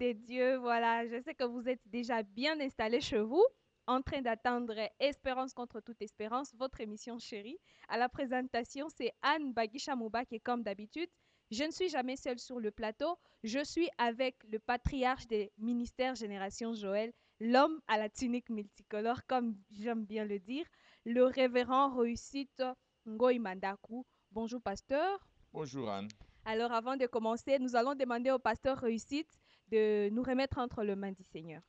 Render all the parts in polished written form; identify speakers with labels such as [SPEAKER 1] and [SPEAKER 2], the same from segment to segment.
[SPEAKER 1] de Dieu, voilà, je sais que vous êtes déjà bien installés chez vous, en train d'attendre Espérance contre toute espérance, votre émission chérie. À la présentation, c'est Anne Bagisha Moubak et comme d'habitude, je ne suis jamais seule sur le plateau. Je suis avec le patriarche des ministères Génération Joël, l'homme à la tunique multicolore, comme j'aime bien le dire, le révérend Réussite Ngoï Mandaku. Bonjour, pasteur.
[SPEAKER 2] Bonjour Anne.
[SPEAKER 1] Alors, avant de commencer, nous allons demander au pasteur Réussite de nous remettre entre les mains du Seigneur.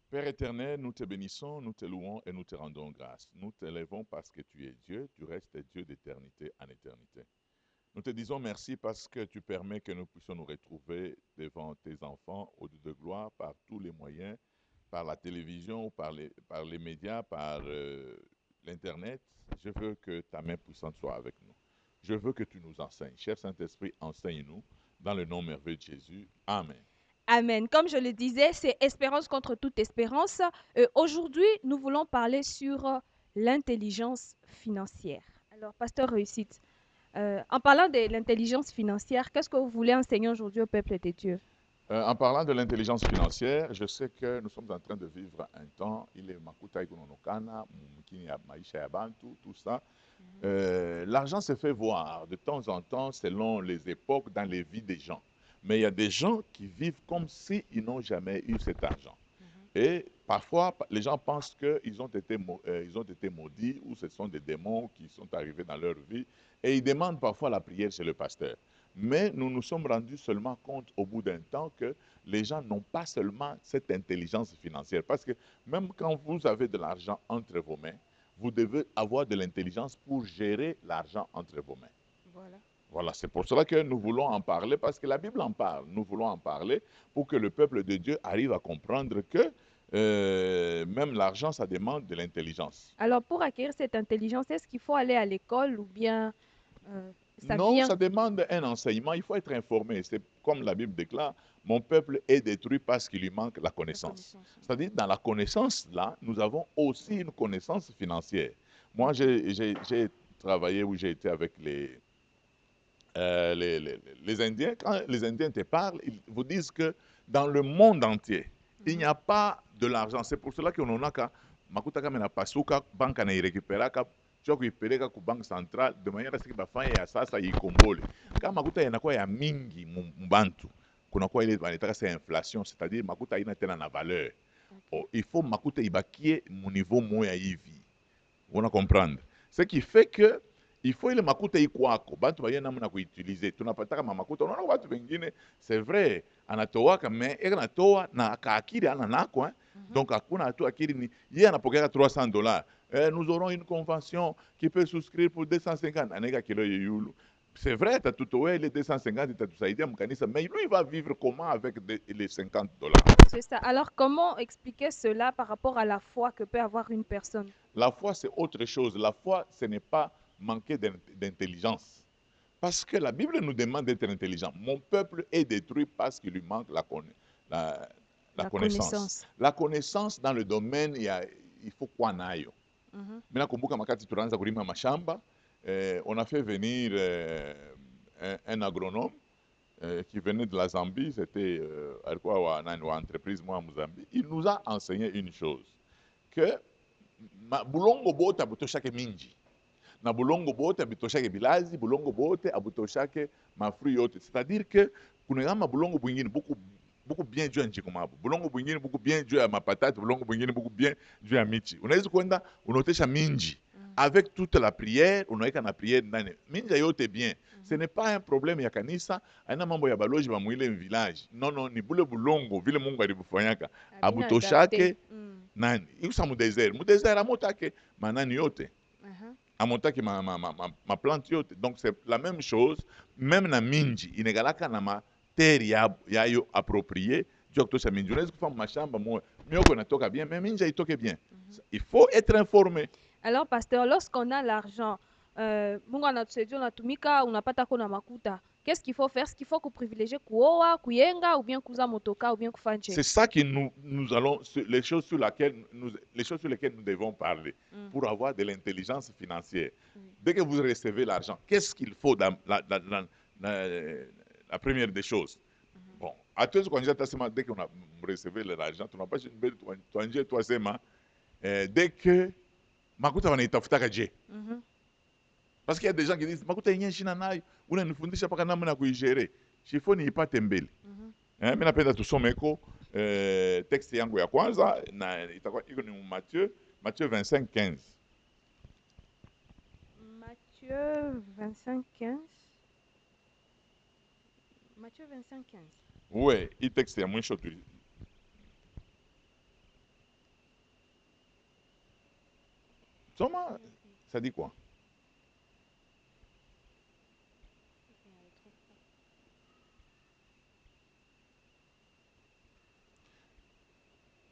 [SPEAKER 2] Père éternel, nous te bénissons, nous te louons et nous te rendons grâce. Nous t'élèvons parce que tu es Dieu, tu restes Dieu d'éternité en éternité. Nous te disons merci parce que tu permets que nous puissions nous retrouver devant tes enfants au Dieu de gloire par tous les moyens, par la télévision, par les médias, par l'Internet. Je veux que ta main puissante soit avec nous. Je veux que tu nous enseignes. Cher Saint-Esprit, enseigne-nous dans le nom merveilleux de Jésus. Amen.
[SPEAKER 1] Amen. Comme je le disais, c'est espérance contre toute espérance. Aujourd'hui, nous voulons parler sur l'intelligence financière. Alors, pasteur Réussite, en parlant de l'intelligence financière, qu'est-ce que vous voulez enseigner aujourd'hui au peuple de Dieu?
[SPEAKER 2] En parlant de l'intelligence financière, je sais que nous sommes en train de vivre un temps, il est Makuta Ikunonokana, Mumkini Maisha Yabantu, tout ça. L'argent se fait voir de temps en temps selon les époques dans les vies des gens. Mais il y a des gens qui vivent comme s'ils n'ont jamais eu cet argent. Et parfois, les gens pensent ils ont été maudits ou ce sont des démons qui sont arrivés dans leur vie. Et ils demandent parfois la prière chez le pasteur. Mais nous nous sommes rendus seulement compte au bout d'un temps que les gens n'ont pas seulement cette intelligence financière. Parce que même quand vous avez de l'argent entre vos mains, vous devez avoir de l'intelligence pour gérer l'argent entre vos mains.
[SPEAKER 1] Voilà.
[SPEAKER 2] Voilà, c'est pour cela que nous voulons en parler, parce que la Bible en parle. Nous voulons en parler pour que le peuple de Dieu arrive à comprendre que même l'argent, ça demande de l'intelligence.
[SPEAKER 1] Alors, pour acquérir cette intelligence, est-ce qu'il faut aller à l'école ou bien ça
[SPEAKER 2] Non,
[SPEAKER 1] vient?
[SPEAKER 2] ça demande un enseignement, il faut être informé. C'est comme la Bible déclare, mon peuple est détruit parce qu'il lui manque la
[SPEAKER 1] La
[SPEAKER 2] connaissance.
[SPEAKER 1] connaissance.
[SPEAKER 2] C'est-à-dire, dans la connaissance, là, nous avons aussi une connaissance financière. Moi, j'ai travaillé ou j'ai été avec les Indiens, quand les Indiens te parlent, ils vous disent que dans le monde entier, il n'y
[SPEAKER 1] Mhm.
[SPEAKER 2] a pas de l'argent. C'est pour cela qu'on en a qu'à makuta kama na pasuka banka na irekiperaka cho kuipeleka ku bank central de manière à ce que bafanye ya sasa ikombole. Kama makuta yanakuwa ya mingi mbantu, kunakuwa ile banataka sa inflation, c'est-à-dire makuta haina tena na valeur.
[SPEAKER 1] Ok.
[SPEAKER 2] Oh, il faut makuta ibakie mu niveau moya hivi. Una comprendre? Ce qui fait que il faut ile makuta iko kwako, bantu baye namna kuitilize. Tunapataka makuta, unaona watu wengine c'est vrai anatowaka mais anatoa na kaakili ana nako
[SPEAKER 1] Mhm.
[SPEAKER 2] donc hakuna hatu akili ni yeye anapokea 300 dollars. Nous aurons une convention qui peut souscrire pour 250 aneka kilo yulu. C'est vrai, tatutoe les 250 itatusaidia mkanisa, mais lui il va vivre comment avec les 50 dollars?
[SPEAKER 1] C'est ça. Alors, comment expliquer cela par rapport à la foi que peut avoir une personne?
[SPEAKER 2] La foi, c'est autre chose. La foi, ce n'est pas manquer d'intelligence. Parce que la Bible nous demande d'être intelligent. Mon peuple est détruit parce qu'il lui manque la, la
[SPEAKER 1] La
[SPEAKER 2] connaissance.
[SPEAKER 1] connaissance.
[SPEAKER 2] La connaissance dans le domaine, il faut quoi nayo.
[SPEAKER 1] Mhm.
[SPEAKER 2] Mina kumbuka makati tunaanza kulima mashamba, on a fait venir un agronome qui venait de la Zambie, c'était alikuwa wa entreprise moi en Zambie. Il nous a enseigné une chose, que bulongo bote abutoshake minji na bulongo bote abitoshake bilazi, bulongo bote abutoshake mafruit yote. C'est-à-dire que kuna kama bulongo bwingine buku bien juu ya njikumabo, bulongo bwingine buku bien juu ya mapatati, bulongo bwingine buku bien juu ya michi. Unaweza kwenda unaotesha minji
[SPEAKER 1] Mhm.
[SPEAKER 2] avec toute la prière, unaweka na prière ndani minja yote bien. Ce
[SPEAKER 1] Mhm.
[SPEAKER 2] n'est pas un problème ya kanisa, haina mambo ya baloji ba mwile village. Non, non, ni bule bulongo vile Mungu alibufanyaka
[SPEAKER 1] Abina adapté.
[SPEAKER 2] abutoshake
[SPEAKER 1] Mm.
[SPEAKER 2] nani ikusa mu désert amotake manani yote
[SPEAKER 1] Mhm.
[SPEAKER 2] amotake ma plante yote. Donc c'est la même chose, même na minji inegalaka na ma terre yayo approprié juu ya kutosha minji. Unaweza kufanya mashamba moya mioko inatoka bien mais minji haitoke bien.
[SPEAKER 1] Mhm.
[SPEAKER 2] Il faut être informé.
[SPEAKER 1] Alors, pasteur, lorsqu'on a l'argent, Mungu anatusaidia unatumika, unapata kuna makuta. Qu'est-ce qu'il faut faire? Est-ce qu'il faut privilégier kuoa, kuyenga, ou bien kuza motoka, ou bien kufanje?
[SPEAKER 2] C'est ça que nous allons, les choses sur lesquelles nous devons parler
[SPEAKER 1] Mm.
[SPEAKER 2] pour avoir de l'intelligence financière.
[SPEAKER 1] Oui.
[SPEAKER 2] Dès que vous recevez l'argent, qu'est-ce qu'il faut dans la première des choses?
[SPEAKER 1] Mhm.
[SPEAKER 2] Bon, À tous quand j'ai tassé dès qu'on a recevé l'argent, tu n'as pas une belle toi c'est dès que makuta wanaitafuta kaje. Parce qu'il y a des gens qui disent makuta yenyewe shina nayo, unanifundisha paka namna ya kuigere. Shifo niipate mbele. Mimi napenda tusomeko texte yangu ya kwanza na itakuwa iko ni Matthieu 25:15.
[SPEAKER 1] Matthieu 25:15. Matthieu 25:15.
[SPEAKER 2] Oui, hii texte ya mwisho tu. Soma, ça dit quoi?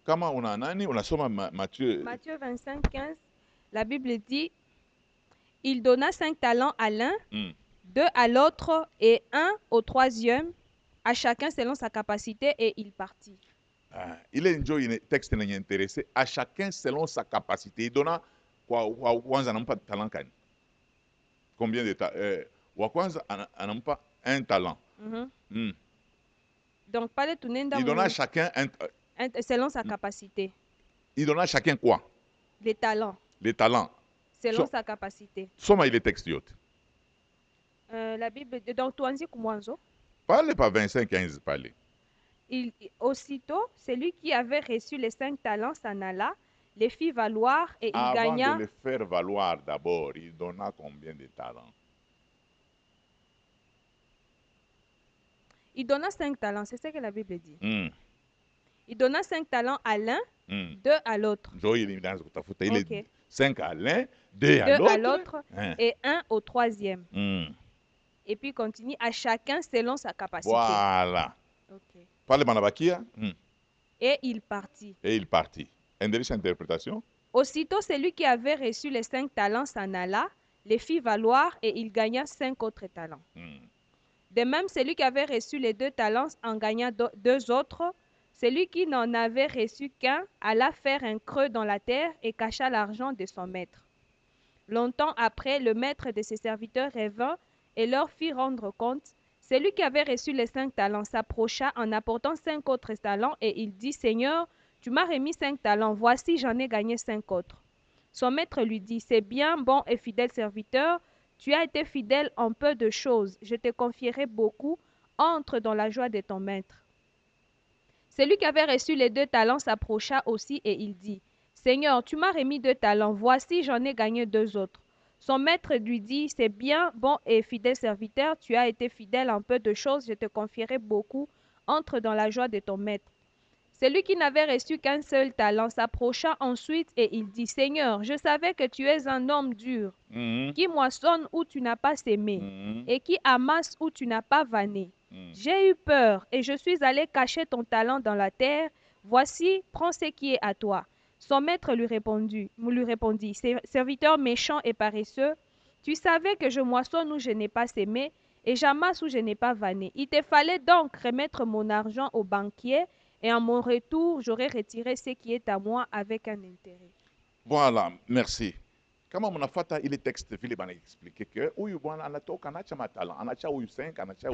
[SPEAKER 2] Kama una nani, unasoma Matthieu.
[SPEAKER 1] Matthieu 25:15, la Bible dit, il donna 5 talents à l'un, 2 à l'autre et 1 au troisième, à chacun selon sa capacité, et il partit.
[SPEAKER 2] Il est un texte qui est intéressé, à chacun selon sa capacité. Il donna kwanza anampa talent kani. Combien de talents? Kwanza anampa un talent.
[SPEAKER 1] Donc, pas de
[SPEAKER 2] il donna à chacun
[SPEAKER 1] selon sa capacité.
[SPEAKER 2] Il donna à chacun quoi?
[SPEAKER 1] Les talents.
[SPEAKER 2] Les talents.
[SPEAKER 1] Selon sa capacité.
[SPEAKER 2] Soma il est texte yote.
[SPEAKER 1] La Bible, donc, tuanzie kumwanzo.
[SPEAKER 2] Parlez pas 25:15, parlez.
[SPEAKER 1] Aussitôt, celui qui avait reçu les 5 talents s'en alla, les fit valoir et il gagna.
[SPEAKER 2] Avant de les faire valoir d'abord, il donna combien de talents?
[SPEAKER 1] Il donna 5 talents, c'est ce que la Bible dit. Il donna 5 talents à l'un, 2 à l'autre.
[SPEAKER 2] Il est 5 à l'un, 2 à l'autre,
[SPEAKER 1] et 1 au troisième. Et puis continue à chacun selon sa capacité.
[SPEAKER 2] Voilà.
[SPEAKER 1] Okay.
[SPEAKER 2] Parle Manabakia.
[SPEAKER 1] Et il partit.
[SPEAKER 2] Et il partit. Une interprétation.
[SPEAKER 1] Aussitôt, celui qui avait reçu les 5 talents s'en alla, les fit valoir et il gagna 5 autres talents. De même, celui qui avait reçu les 2 talents en gagna 2 autres. Celui qui n'en avait reçu qu'un alla faire un creux dans la terre et cacha l'argent de son maître. Longtemps après, le maître de ses serviteurs revint et leur fit rendre compte. Celui qui avait reçu les 5 talents s'approcha en apportant 5 autres talents et il dit, « Seigneur, tu m'as remis 5 talents, voici j'en ai gagné 5 autres. » Son maître lui dit, « C'est bien, bon et fidèle serviteur, tu as été fidèle en peu de choses, je te confierai beaucoup, entre dans la joie de ton maître. » Celui qui avait reçu les 2 talents s'approcha aussi et il dit, « Seigneur, tu m'as remis 2 talents, voici j'en ai gagné 2 autres. » Son maître lui dit, « C'est bien, bon et fidèle serviteur, tu as été fidèle en peu de choses, je te confierai beaucoup, entre dans la joie de ton maître. » Celui qui n'avait reçu qu'un seul talent s'approcha ensuite et il dit, « Seigneur, je savais que tu es un homme dur, qui moissonne où tu n'as pas sémé, et qui amasse où tu n'as pas vanné. J'ai eu peur et je suis allé cacher ton talent dans la terre. Voici, prends ce qui est à toi. » Son maître lui répondit, « Serviteur méchant et paresseux, tu savais que je moissonne où je n'ai pas sémé et j'amasse où je n'ai pas vanné. Il te fallait donc remettre mon argent au banquier et en mon retour, j'aurais retiré ce qui est à moi avec un intérêt. »
[SPEAKER 2] Voilà, merci. Kama mnafuata ile texte vile bana explique que huyu bwana anatoka anacha matala, anacha huyu 5, anacha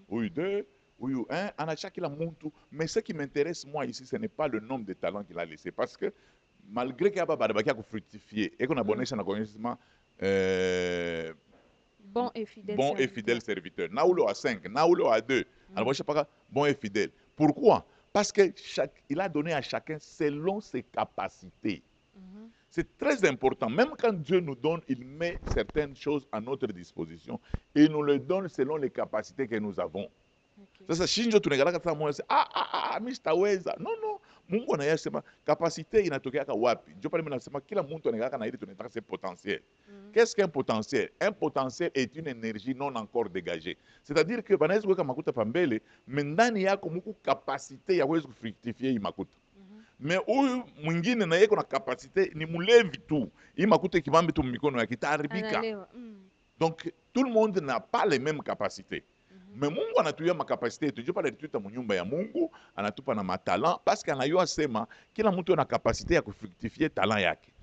[SPEAKER 2] huyu 2, huyu 1, anacha kila mtu. Mais ce qui m'intéresse moi ici, ce n'est pas le nombre de talents qu'il a laissé, parce que malgré qu'il y a pas de fructifier et qu'on a bonesha na connaissement
[SPEAKER 1] bon et fidèle
[SPEAKER 2] serviteur. Naulo a 5, Naulo a 2. Alors je sais pas bon et fidèle. Pourquoi? Parce que il a donné à chacun selon ses capacités. C'est très important. Même quand Dieu nous donne, il met certaines choses à notre disposition et il nous les donne selon les capacités que nous avons. Sasa shinjo tunaangalia kama mmoja mimi sitaweza. Non. Mungu anayasema capacité inatokea wapi? Ndio pale mimi nasema kila mtu anaangalia na ile tunataka c'est potentiel. Qu'est-ce qu'un potentiel? Un potentiel est une énergie non encore dégagée. C'est-à-dire que banaweza kuweka makuta pambele, mais ndani yako muko capacité ya kuweza kufructifier hii makuta. Mais huyu mwingine na yeko na capacité ni mulevi tu. Hii makuta ikibambi tu mikono yake itaharibika. Donc tout le monde n'a pas les mêmes capacités. Mais Mungu anatuia makapasite yetu. Ndio pale alituita munyumba ya Mungu, anatupa na matalent parce que anayua sema kila mtu ana capacité ya kufructifier talent yake.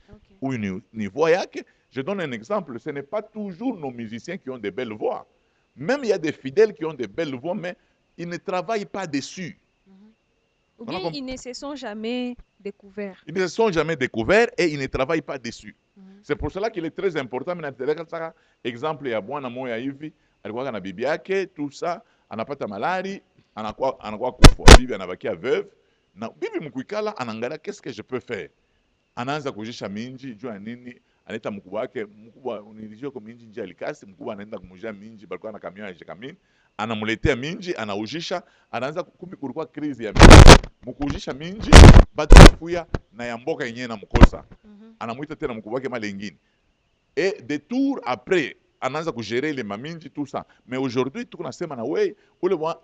[SPEAKER 2] Huyu ni voix yake. Je donne un exemple, ce n'est pas toujours nos musiciens qui ont de belles voix. Même il y a des fidèles qui ont de belles voix, mais ils ne travaillent pas dessus.
[SPEAKER 1] Ou bien ils ne se sont jamais découverts.
[SPEAKER 2] Ils ne se sont jamais découverts et ils ne travaillent pas dessus. C'est pour cela qu'il est très important. Exemple ya bwana moya hivi alikuwa na bibi yake tout ça, anapata malari, anakuwa kufa, bibi anabakia veuve na bibi mkuikala anaangalia qu'est-ce que je peux faire. Anaanza kujisha minji jua nini, anaita mkubwa wake, mkubwa unilijio kwa minji njia likasi, mkubwa anaenda kumujia minji, balikuwa na kamion ya jekamini, anamuletea minji, anaujisha, anaanza kumbi kulikuwa krizi ya minji, mkujisha minji, batu kufuya na ya mboka yenyewe na mkosa. Anamuita tena mkubwa wake mali ingine. Et des tours après, anaanza kugérer les maminji tout ça. Mais aujourd'hui tuko nasema na wewe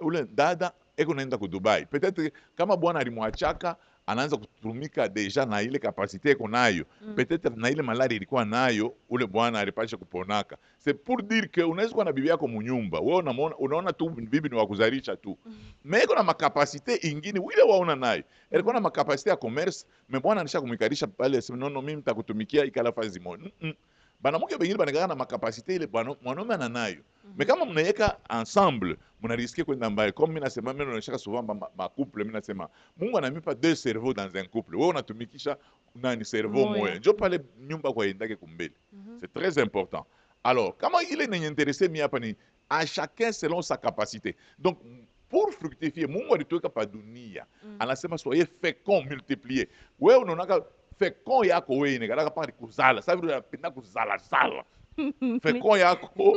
[SPEAKER 2] ule dada eko naenda ku Dubai. Peut-être kama bwana alimwachaka anaanza kutumika deja na ile kapasite eko nayo. Peut-être na ile malari ilikuwa nayo ule bwana alipasha kuponaka. C'est pour dire que unaweza kuwa na bibi yako munyumba. Wewe unaona tu bibi ni wa kuzalisha tu. Mais eko na makapasite ingine wile waona nayo. Ilikuwa na makapasite ya commerce, mais bwana alisha kumikarisha pale sema no mimi nitakutumikia ikala fazi moja. Banamuke bengine banagana na makapasite ile mwanaume ananayo. Mais kama mnaweka ensemble, mnariske kwenda mbali. Comme mimi nasema mimi naoneshaka souvent ma couple, mimi nasema Mungu anamipa deux cerveaux dans un couple. Wewe unatumikisha nani cerveau moja. Ndio pale nyumba kwa endake kumbele. C'est très important. Alors, kama ile n'intéressé mi hapa ni à chacun selon sa capacité. Donc pour fructifier, Mungu alituweka pa dunia. Anasema soyez féconds, multipliez. Wewe unaonaka fécond yako wewe inakalaka pale kuzala. Sasa vile unapenda kuzala zala. Fécond yako.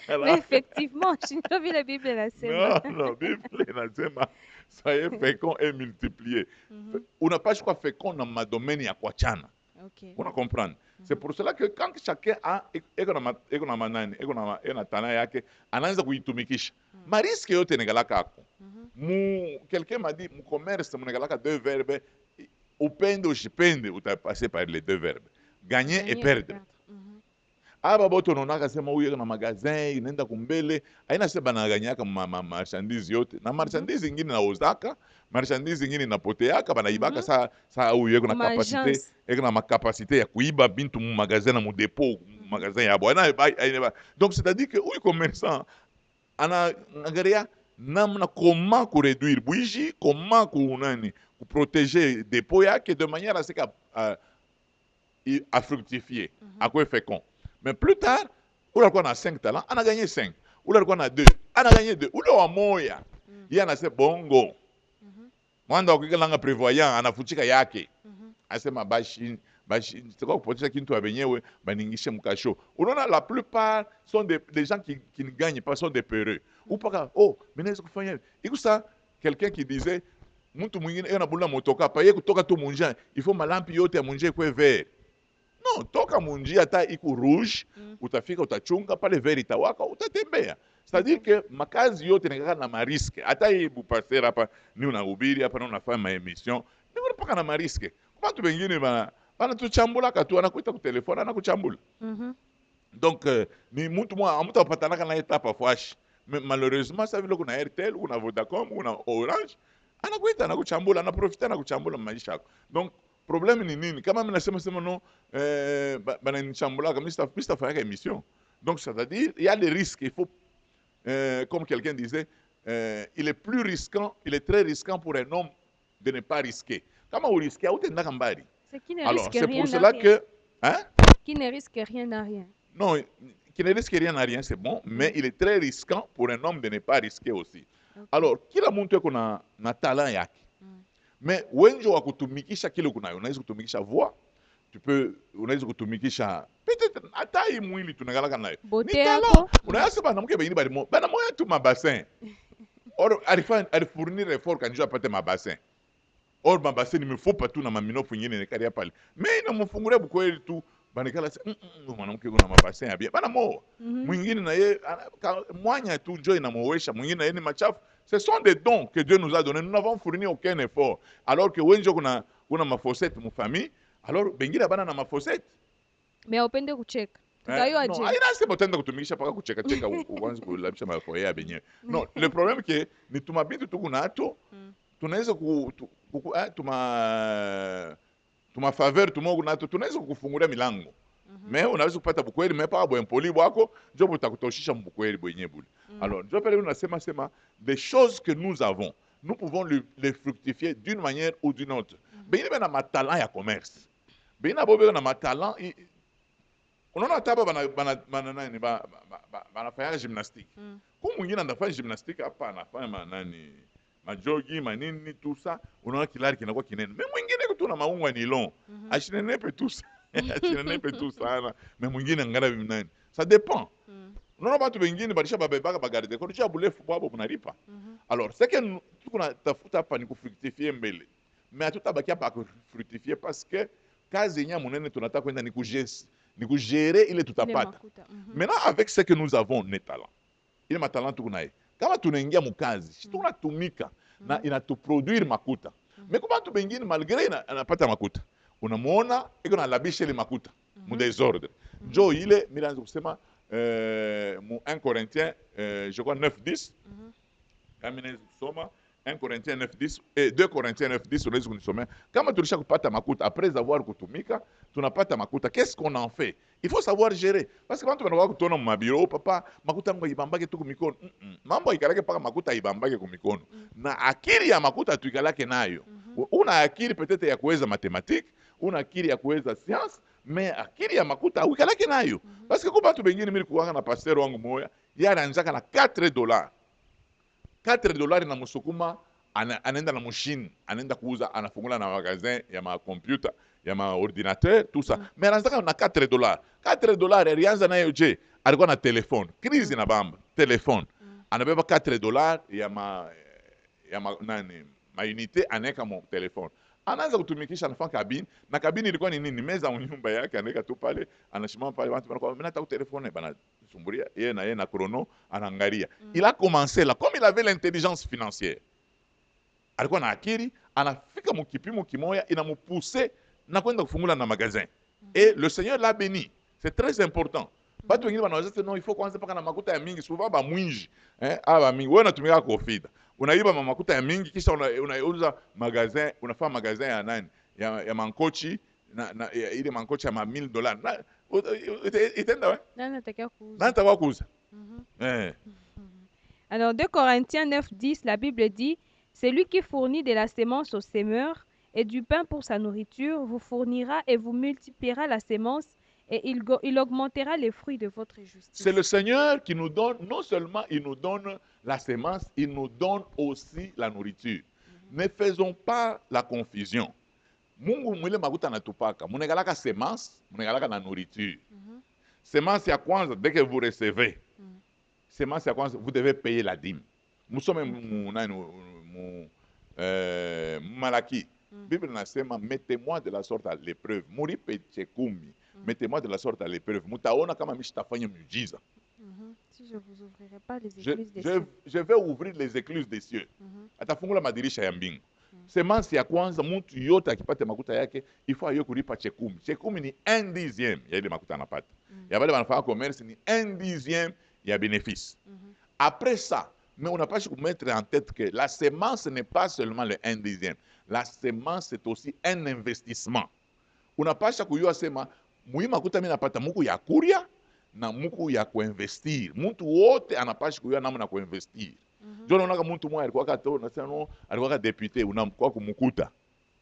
[SPEAKER 1] Mais effectivement, je vile Bible inasema.
[SPEAKER 2] Non, Bible inasema soyez féconds et multipliez. Unapaswa kuwa fécond na madomaine ya kuachana.
[SPEAKER 1] Okay.
[SPEAKER 2] Una comprendre? C'est pour cela que quand chacun a eko na manani, eko na tana yake, anaanza kuitumikisha. Mariske yote inakalaka ako. Quelqu'un m'a dit, mu commerce, munakalaka deux verbes, upende usipende, utapasser par les deux verbes. Gagner et perdre. Aba boto nonaka sema huyu na magazin inaenda kumbele, haina sema banaganyaka marchandise yote. Na marchandise ingine na ozaka, marchandise ingine inapoteaka, banaibaka sa huyu yeko na capacité, yeko na makapasité ya kuiba bintu mu magazin na mu dépôt, magazin ya bwana. Donc c'est-à-dire que huyu commerçant anagaria namna comment ku réduire bougie, comment ku nani ku protéger dépôt yake de manière à ce à fructifier, à quoi fécond. Mais plus tard, ule alikuwa na 5 talents, ana gagné 5. Ule alikuwa na 2, ana gagné 2. Ule wa moya, yeye anasema bongo. Mwanda wakikalanga prévoyant, anafuchika yake. Anasema bashi, siko kupotesha kintu ya benyewe, baningishe mkasho. Unaona la plupart sont des gens qui ne gagnent pas, sont des peureux. Ou pas, oh, minaweza kufanya hivi. Ikusa quelqu'un qui disait, mtu mwingine yeye anabula motoka, pa yeye kutoka tu munjia, il faut malampi yote ya munjia kwa vert. Non, toka munjia hata iku rouge, utafika utachunga pale vert itawaka, utatembea. C'est-à-dire que makazi yote nikaka na mariske. Hata hii bupasera hapa ni unahubiri hapa na unafanya maemission, ni unapaka na mariske. Kwa watu wengine bana tuchambula katu anakuita ku telefone anakuchambula. Donc ni mtu mwa mtu apatanaka na etapa fwash. Mais malheureusement ça vile kuna Airtel, kuna Vodacom, kuna Orange, anakuita anakuchambula, anaprofita anakuchambula maisha yako. Donc problème ni nini? Kama mimi nasema non bana nichambula kama Mr. fanya émission. Donc c'est-à-dire il y a des risques, il faut comme quelqu'un disait, il est très risquant pour un homme de ne pas risquer. Comment on risque? Alors, c'est pour cela que... Hein?
[SPEAKER 1] Qui ne risque rien à rien.
[SPEAKER 2] Non, qui ne risque rien à rien, c'est bon, mais il est très risquant pour un homme de ne pas risquer aussi. Okay. Alors, kila muntu eko na talent yake. Mais wenjo wa kutumikisha kile kunayo, unaweza kutumikisha voix, unaweza kutumikisha peut-être hata hii mwili tunagalaka nayo. Ni talent. Unaweza bana mke bengine bana moya tu mabassin. Or alifournir effort kanjo apate mabassin. Or mabassin il me faut pas tout na maminofu nyingine nekaria pale. Mais inamfungulia bukweli tu banikala mwanamke kuna mabassin ya bien. Bana mo. Mwingine na yeye mwanya tu njoo inamowesha, mwingine na yeye ni machafu. Ce sont des dons que Dieu nous a donnés. Nous n'avons fourni aucun effort. Alors que wenjo kuna mafosette mu famille, alors bengine bana na mafosette.
[SPEAKER 1] Mais upende kucheka. Tutayo aje.
[SPEAKER 2] Non, haina sema utenda kutumikisha paka kucheka uanze kulabisha mafoya ya benyewe. Non, le problème que ni tumabintu tuko nato, tunaweza tuma faveur tumogo nato, tunaweza kukufungulia milango. Mais unaweza kupata bukweli mais pa bwen poli bwako njo butakutoshisha mbukweli bwenye buli. Alors njo pale unasema sema des choses que nous avons nous pouvons les fructifier d'une manière ou d'une autre. Bengine bena matalent ya commerce. Bengine bobe na matalent unaona hata hapa banafanya gymnastique. Kwa mwingine anafanya gymnastique hapa anafanya nani majogi manini tout ça unaona kilari kinakuwa kinene. Mais mwingine tu na maungu ya nylon. Ashinenepe tout ça. Ashinenepe tout ça. Mais mwingine ngara nani. Ça dépend. Unaona watu wengine balisha babebaka bagarde kwa nini bulefu bwabo bunalipa. Alors c'est que tukuna tafuta hapa ni kufructifier mbele. Mais hatutabakia pa kufructifier parce que kazi yenyewe munene tunataka kwenda ni kugérer ile tutapata. Maintenant avec ce que nous avons ni talent. Ile matalent tukunaye. Kama tunaingia mukazi, tunatumika na inatuproduire makuta. Mais kama watu wengine malgré anapata makuta. Unamuona iko na labisha ile makuta mu désordre. Njo ile milanzo kusema mu 1 Corinthiens je crois 9:10 kama kusoma 1 Corinthiens 9:10 et 2 Corinthiens 9:10 unaweza kunisomea kama tulisha kupata makuta après avoir kutumika tunapata makuta qu'est-ce qu'on en fait il faut savoir gérer parce que quand tunakuwa kutona mu mabiro papa makuta ngo ibambake tu kumikono mambo ikalake paka makuta ibambake kumikono na akili ya makuta tuikalake nayo una akili peut-être ya kuweza mathématiques una akili ya kuweza science mais akili ya makuta uikalake nayo parce que kwa watu wengine mimi kuwanga na pasteur wangu moya yara anzaka na $4 $4 na musukuma anaenda na machine anaenda kuuza anafungula na magazin ya ma computer ya ma ordinateur tout ça mais anataka na $4 alianza nayo je alikuwa na telefone crise na bamba telefone anabeba $4 ya ma nani ma unité anaweka mo telefone anaanza kutumikisha anafanya kabini na kabini ilikuwa ni nini meza nyumba yake anaweka tu pale anashimama pale watu wanakuwa mimi nataka telefone bana sumburia yeye na chrono anaangalia il a commencé là comme il avait l'intelligence financière alikuwa na akili anafika mkipimo kimoya inamupousser na kwenda kufungula na magasin et le Seigneur l'a béni c'est très important watu wengine wanaweza non il faut kwanza paka na makuta ya mingi souvent ba mwinji aba mingi wewe unatumika kofida unaiba makuta ya mingi kisha unauza magazin unafanya magazin ya nani ya mankochi na ile mankochi ya $1,000 na itenda wewe nani kuuza
[SPEAKER 1] Alors 2 Corinthiens 9:10 la Bible dit c'est lui qui fournit de la sémence au semeur et du pain pour sa nourriture vous fournira et vous multipliera la sémence et il augmentera les fruits de votre justice.
[SPEAKER 2] C'est le Seigneur qui nous donne, non seulement il nous donne la sémence, il nous donne aussi la nourriture. Ne faisons pas la confusion. Mungu mwile makuta natupaka, munegalaka sémence, munegalaka na nourriture. Sémence ya kwanza, dès que vous recevez, sémence ya kwanza, vous devez payer la dîme. Nous sommes Malaki. Bible nasema mettez-moi de la sorte à l'épreuve. Muripe chekumi. Mettez-moi de la sorte à l'épreuve. Mutaona kama mishitafanya miujiza.
[SPEAKER 1] Si je vous ouvrirai pas les écluses des cieux.
[SPEAKER 2] Je vais ouvrir les écluses des cieux. Atafungula madirisha ya mbingu. Semence ya kwanza mtu yote akipata makuta yake ifaa yo kulipa chekumi. Chekumi ni 1/10 ya ile makuta anapata. Ya wale wanafanya commerce ni 1/10 ya bénéfice. Après ça, mais on n'a pas à mettre en tête que la sémence n'est pas seulement le 1/10. La sémence c'est aussi un investissement. Unapasha kujua sema muhimu kuta mimi napata muku ya kuria na muku ya kuinvestir. Mtu wote anapasha kujua namna ya kuinvestir. Ndio naona kama mtu mmoja alikuwa kato nasema no alikuwa ka député unamkuwa kumkuta.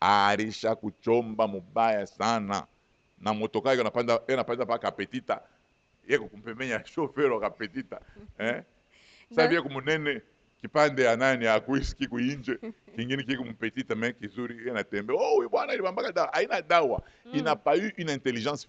[SPEAKER 2] Arisha kuchomba mubaya sana. Na motoka yake anapanda paka petita. Yeko kumpemenya chauffeur wa petita. Sabia kumunene kipande ya nani ya kuiski kuinje kingine kiko mpetita mec kizuri anatembea huyu bwana ilibambaka dawa haina dawa ina pas eu une intelligence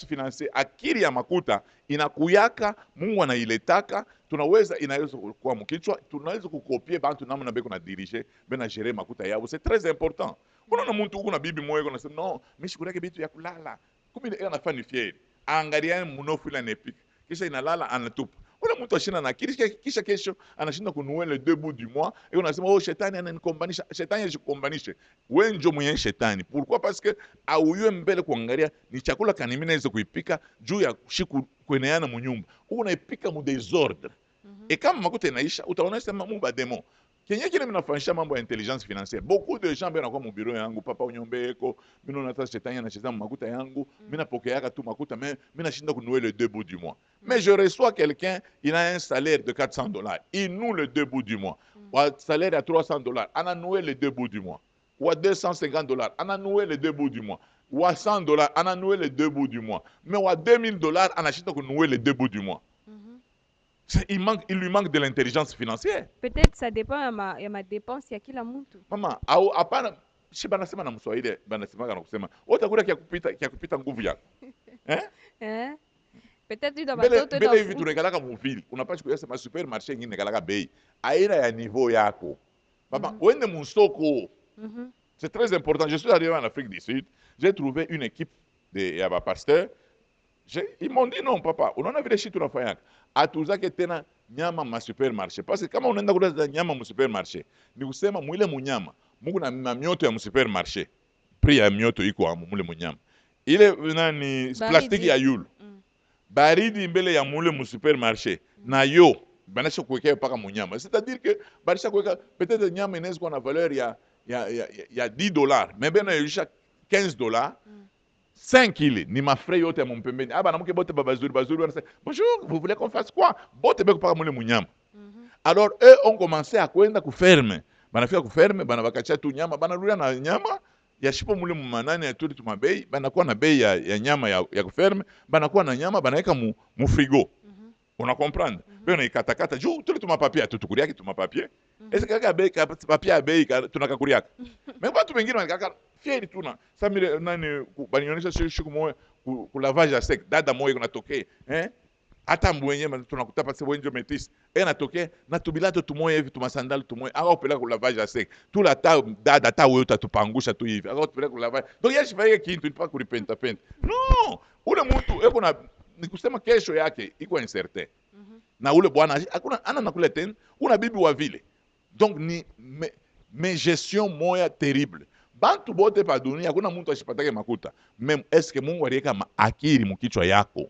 [SPEAKER 2] financière akili ya makuta inakuyaka Mungu anailetaka tunaweza inaweza kuwa mkichwa tunaweza kukopie bantu namna beko na dirige bena gérer makuta yao c'est très important unaona mtu kuna bibi moyo anasema no mishikureke bitu ya kulala kumi anafanya fieri angalia mnofu ile nepika kisha inalala anatupa kuna mtu ashina na kisha kesho anashinda kununua le 2 bouts du mois et on asema oh shetani ananikombanisha shetani ajikombanishe wewe ndio mwenye shetani pourquoi parce que auyo mbele kuangalia ni chakula kani mimi naweza kuipika juu ya shiku kueneana munyumba unaipika mu désordre et kama makuta inaisha utaona sema mu ba demo Kenya kile mnafanyisha mambo ya intelligence financière. Beaucoup de gens bena kwa mu bureau yangu papa unyombe eko, mimi nata shetani anacheza makuta yangu, mimi napokeaka tu makuta mais mimi nashinda kunouer le deux bouts du mois. Mais je reçois quelqu'un, il a un salaire de $400. Il noue le deux bouts du mois. Ou un salaire à $300, on a noué les deux bouts du mois. Ou à $250, on a noué les deux bouts du mois. Ou à $100, on a noué les deux bouts du mois. Mais ou à $2000, on a acheté que nouer les deux bouts du mois. Il lui manque de l'intelligence financière.
[SPEAKER 1] Peut-être ça dépend ya ma dépense ya kila mtu.
[SPEAKER 2] Mama, au hapana shi banasema na Mswahili banasema kana kusema utakula kia kupita nguvu yako.
[SPEAKER 1] Peut-être tu dois
[SPEAKER 2] Bele hivi tunakalaka mu ville. Unapaswa kuyasema supermarché ngine nakalaka bei. Aina ya niveau yako. Papa, uende mu soko. C'est très important. Je suis arrivé en Afrique du Sud. J'ai trouvé une équipe de ya pasteur. Ils m'ont dit non papa, unaona vile shi tunafanyaka. Atuzake tena nyama ma supermarché. Parce que kama unaenda kula nyama mu supermarché, ni kusema mwile munyama, Mungu na mioto ya mu supermarché. Prix ya mioto iko mule munyama. Ile nani plastiki ya yulu. Baridi mbele ya mule mu supermarché. Na yo banasha kuwekea paka munyama. C'est-à-dire que banasha kuweka peut-être nyama inaweza kuwa na valeur ya $10, mais bena yusha $15. 5 kg ni mafrais yote ya mpembeni. Aba na mke bote babazuri wanasema bonjour, vous voulez qu'on fasse quoi? Bote beko paka mule munyama. Alors eux ont commencé à kwenda ku ferme. Banafika ku ferme, banabakacha tu nyama, banarudia na nyama ya shipo mule mumanani ya tuli tumabei, banakuwa na bei ya nyama ya ku ferme, banakuwa na nyama banaweka mu frigo. Una comprendre? Bena ikatakata juu tuli tumapapier tutukuriaki tumapapier. Ese kaka bei papier bei tunakakuriaka. Mais watu wengine wanakaka fieri tuna samile nani banionyesha siku moja ku lavage à sec dada moja kunatokea hata mbwenye tunakutapa sasa wenjo metis natokea na tubilato tumoja hivi tumasandali tumoja au peleka ku lavage à sec tu la ta dada ta wewe utatupangusha tu hivi au peleka ku lavage donc yeshi faye kitu ilipa kulipenta penta no ule mtu eko na nikusema kesho yake iko incertain na ule bwana hakuna ana nakula tena una bibi wa vile donc ni mais gestion moya terrible. Bantu bote pa dunia hakuna mtu ashipatake makuta. Mem eske Mungu aliweka akili mkichwa yako?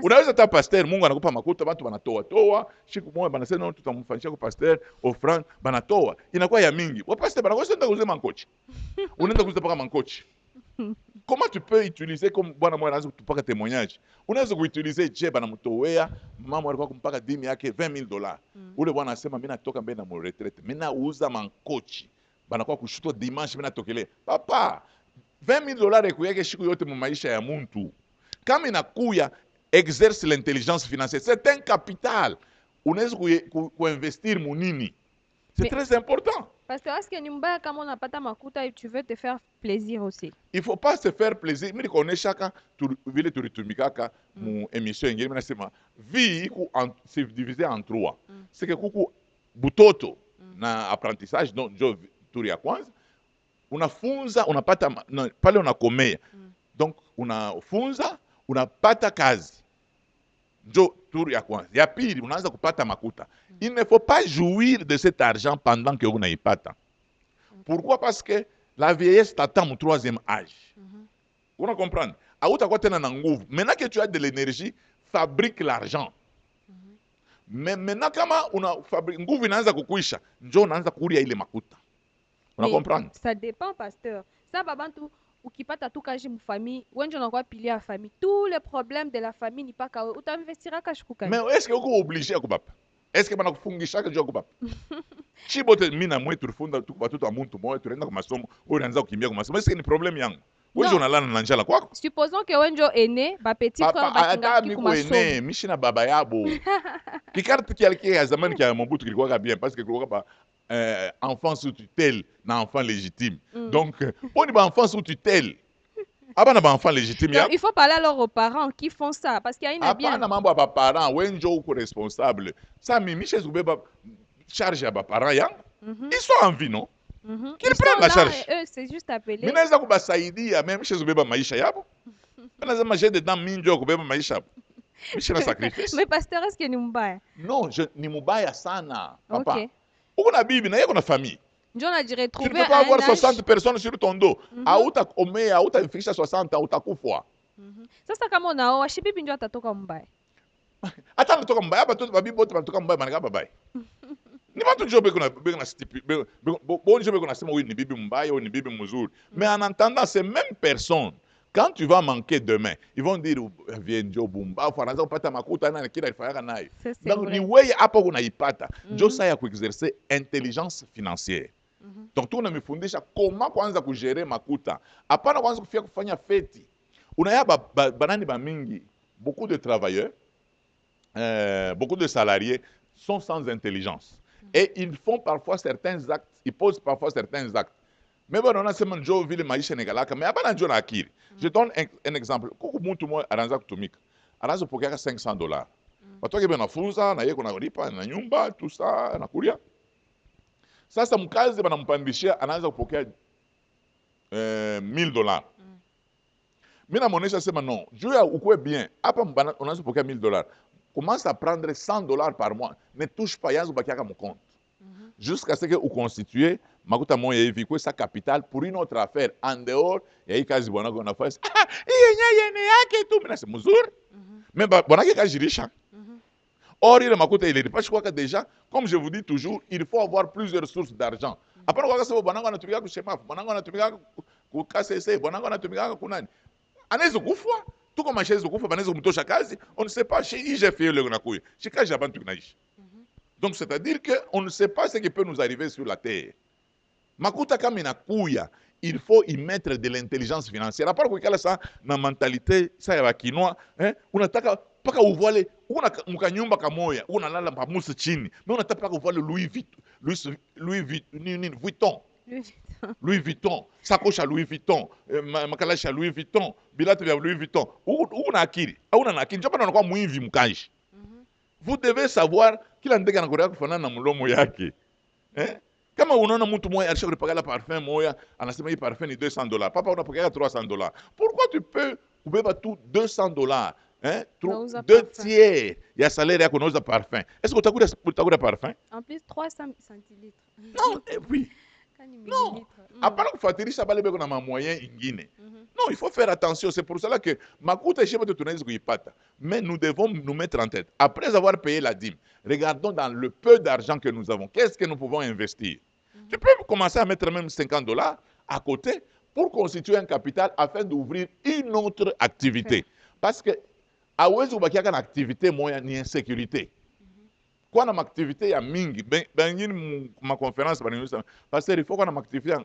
[SPEAKER 2] Unaweza ta pasteur Mungu anakupa makuta, bantu banatoa. Siku moja banasema no tutamfanyisha kwa pasteur offrande banatoa. Inakuwa ya mingi. Wa pasteur banakosa ndio kuuza mankochi. Unaenda kuuza paka mankochi. Comment tu peux utiliser comme bwana mmoja anaanza kutupaka témoignage? Unaweza kuutiliser je banamtowea mama alikuwa kumpaka dimi yake $20,000. Ule bwana anasema mimi natoka mbele na retraite. Mimi nauza mankochi. Banakuwa kushutwa dimanche mimi natokele. Papa, $20,000 ekuyeke siku yote mu maisha ya muntu. Kama inakuya exerce l'intelligence financière, c'est un capital. Unaweza kuinvestir mu nini? C'est très important.
[SPEAKER 1] Parce que est-ce que ni mbaya kama unapata makuta et tu veux te faire plaisir aussi? Il
[SPEAKER 2] faut pas se faire plaisir. Mimi niko chaka vile tulitumikaka mu émission ingine mimi nasema vie c'est divisé en trois. C'est que kuku butoto na apprentissage donc jo turi ya kwanza unafunza unapata pale unakomea donc unafunza unapata kazi njo turi ya kwanza ya pili unaanza kupata makuta. Il ne faut pas jouir de cet argent pendant que unaipata. Pourquoi? Parce que la vieillesse t'attend au troisième âge. On comprend? Hautakuwa tena na nguvu. Maintenant que tu as de l'énergie, fabrique l'argent. Mais maintenant kama una fabrique nguvu inaanza kukuisha njo unaanza kuria ile makuta. On comprend?
[SPEAKER 1] Ça dépend pasteur. Ça babantu ukipata tu kaji mu famille, wenjo unakuwa pili ya famille. Tous les problèmes de la famille ni pas kawe. Utainvestira kashiku kani.
[SPEAKER 2] Mais est-ce que uko obligé kubapa? Est-ce que banakufungisha kaji kubapa? Chibote mimi na mwe tulifunda tu watoto wa muntu moyo tunaenda kwa masomo, wewe unaanza kukimbia kwa masomo. Est-ce que ni problème yangu? Wewe unalala na njala kwako?
[SPEAKER 1] Supposons que wenjo ene ba petit frère ba kinga ki kuma somo.
[SPEAKER 2] Ene mishina baba yabo. Kikarti kialike ya zamani kia Mobutu kilikuwa bien parce que kilikuwa ba enfant sous tutelle na enfant légitime. Donc on dit ba enfant sous tutelle. Abana ba enfant légitime ya.
[SPEAKER 1] Il faut parler alors aux parents qui font ça parce qu'il y a une bien.
[SPEAKER 2] Abana mambo ba parents wenjo uko responsable. Ça mimi chez ubeba charge ya ba parents ya. Ils sont en vie non? Qu'ils prennent la charge.
[SPEAKER 1] Eux, c'est juste appelé.
[SPEAKER 2] Mimi naweza kubasaidia même chez ubeba maisha yabo. Naweza manger dedans minjo kubeba maisha yabo. Mimi na sacrifice.
[SPEAKER 1] Mais pasteur est-ce que ni mbaya?
[SPEAKER 2] Non, ni mbaya sana papa.
[SPEAKER 1] Okay.
[SPEAKER 2] Uko na bibi na yako na famille.
[SPEAKER 1] Ndio najiretrouver.
[SPEAKER 2] Tu ne peux pas avoir 60 personnes sur ton dos. Auta omea, auta fikisha 60, utakufa.
[SPEAKER 1] Sasa kama unaoa, shibibi ndio atatoka mbaya.
[SPEAKER 2] Hata anatoka mbaya, hapa tu babibi wote wanatoka mbaya, manaka bye. Ni watu njoo beko na stipu, bon njoo beko na sema oui ni bibi mbaya ou ni bibi mzuri. Mais en entendant ces mêmes personnes, quand tu vas manquer demain, ils vont dire viens njoo bumba, fanaanza kupata makuta na kila ifanyaka nayo.
[SPEAKER 1] Ça, c'est
[SPEAKER 2] Donc ni
[SPEAKER 1] vrai.
[SPEAKER 2] wewe hapo unaipata. Njoo
[SPEAKER 1] Mhm.
[SPEAKER 2] saa ya kuexercer intelligence financière. Donc tu unamifundisha koma kwanza kugere makuta. Hapana kwanza kufia kufanya feti. Unaya banani ba mingi, beaucoup de travailleurs, beaucoup de salariés sont sans intelligence. Et ils font parfois certains actes, ils posent parfois certains actes. Mais bon, on a sema njoo vile maisha negalaka, mais hapana njoo na akili. Je donne un exemple. Kuku mtu mmoja anaanza kutumika. Anaanza kupokea $500. Watu wake wanafunza na yeye kuna lipa na nyumba, tout ça, anakulia. Sasa mkazi wanampandishia anaanza kupokea $1000. Mimi namuonesha sema non, juu ya ukue bien, hapa unaanza kupokea $1000. Commence à prendre $100 par mois. Ne touche pas yanzo bakiaka mon compte. Jusqu'à ce que vous constituez makuta moya hivi kwa sa capital pour une autre affaire en dehors ya hii kazi bwana kwa nafasi. Hii yenye yake tu mimi nasema mzuri. Mais bwana yake kajirisha. Or ile makuta ile pas quoi que déjà comme je vous dis toujours, il faut avoir plusieurs sources d'argent. Hapana kwa sababu bwana anatumika kwa shemafu, bwana anatumika kwa KCC, bwana anatumika kwa nani? Anaweza kufa. Tuko mashauri kufa banaweza kumtosha kazi, on ne sait pas chez IGF le nakuya. Shikaji abantu kinaishi. Donc, c'est-à-dire qu'on ne sait pas ce qui peut nous arriver sur la terre. Makuta kama inakuya, il faut y mettre de l'intelligence financière. À part kuikala sa na mentalité sa ya Wakinoa, unataka paka uvale, una mkanyumba kamoya, unalala pamusi chini, mais unataka paka uvale Vuitton. Louis Vuitton, sacoche à Louis Vuitton, makalashi à Louis Vuitton, bilate vya Louis Vuitton. Una akili, una akili, ndio maana unakuwa muivi mkanji. Vous devez savoir kila ndege anakorea kufanana na mlomo yake. Kama unaona mtu mmoja alishakupaka la parfum moya, anasema hii parfum ni $200. Papa unapokea $300. Pourquoi tu peux kubeba tout $200? Deux tiers ya salaire yako unauza parfum. Est-ce que utakuda parfum?
[SPEAKER 1] En plus 300 centilitres.
[SPEAKER 2] Non, oui. Non. Hapana kufuatilisha bale beko na mamoyen ingine. Non, il faut faire attention. C'est pour cela que makuta chez tu tunaweza kuipata. Mais nous devons nous mettre en tête. Après avoir payé la dîme, regardons dans le peu d'argent que nous avons. Qu'est-ce que nous pouvons investir? Tu peux commencer à mettre même $50 à côté pour constituer un capital afin d'ouvrir une autre activité. Parce que à uwezo kubakia na activité moya ni insécurité. Kwa na activité ya mingi bengine ma conférence baniuliza pasteur il faut kwa na activité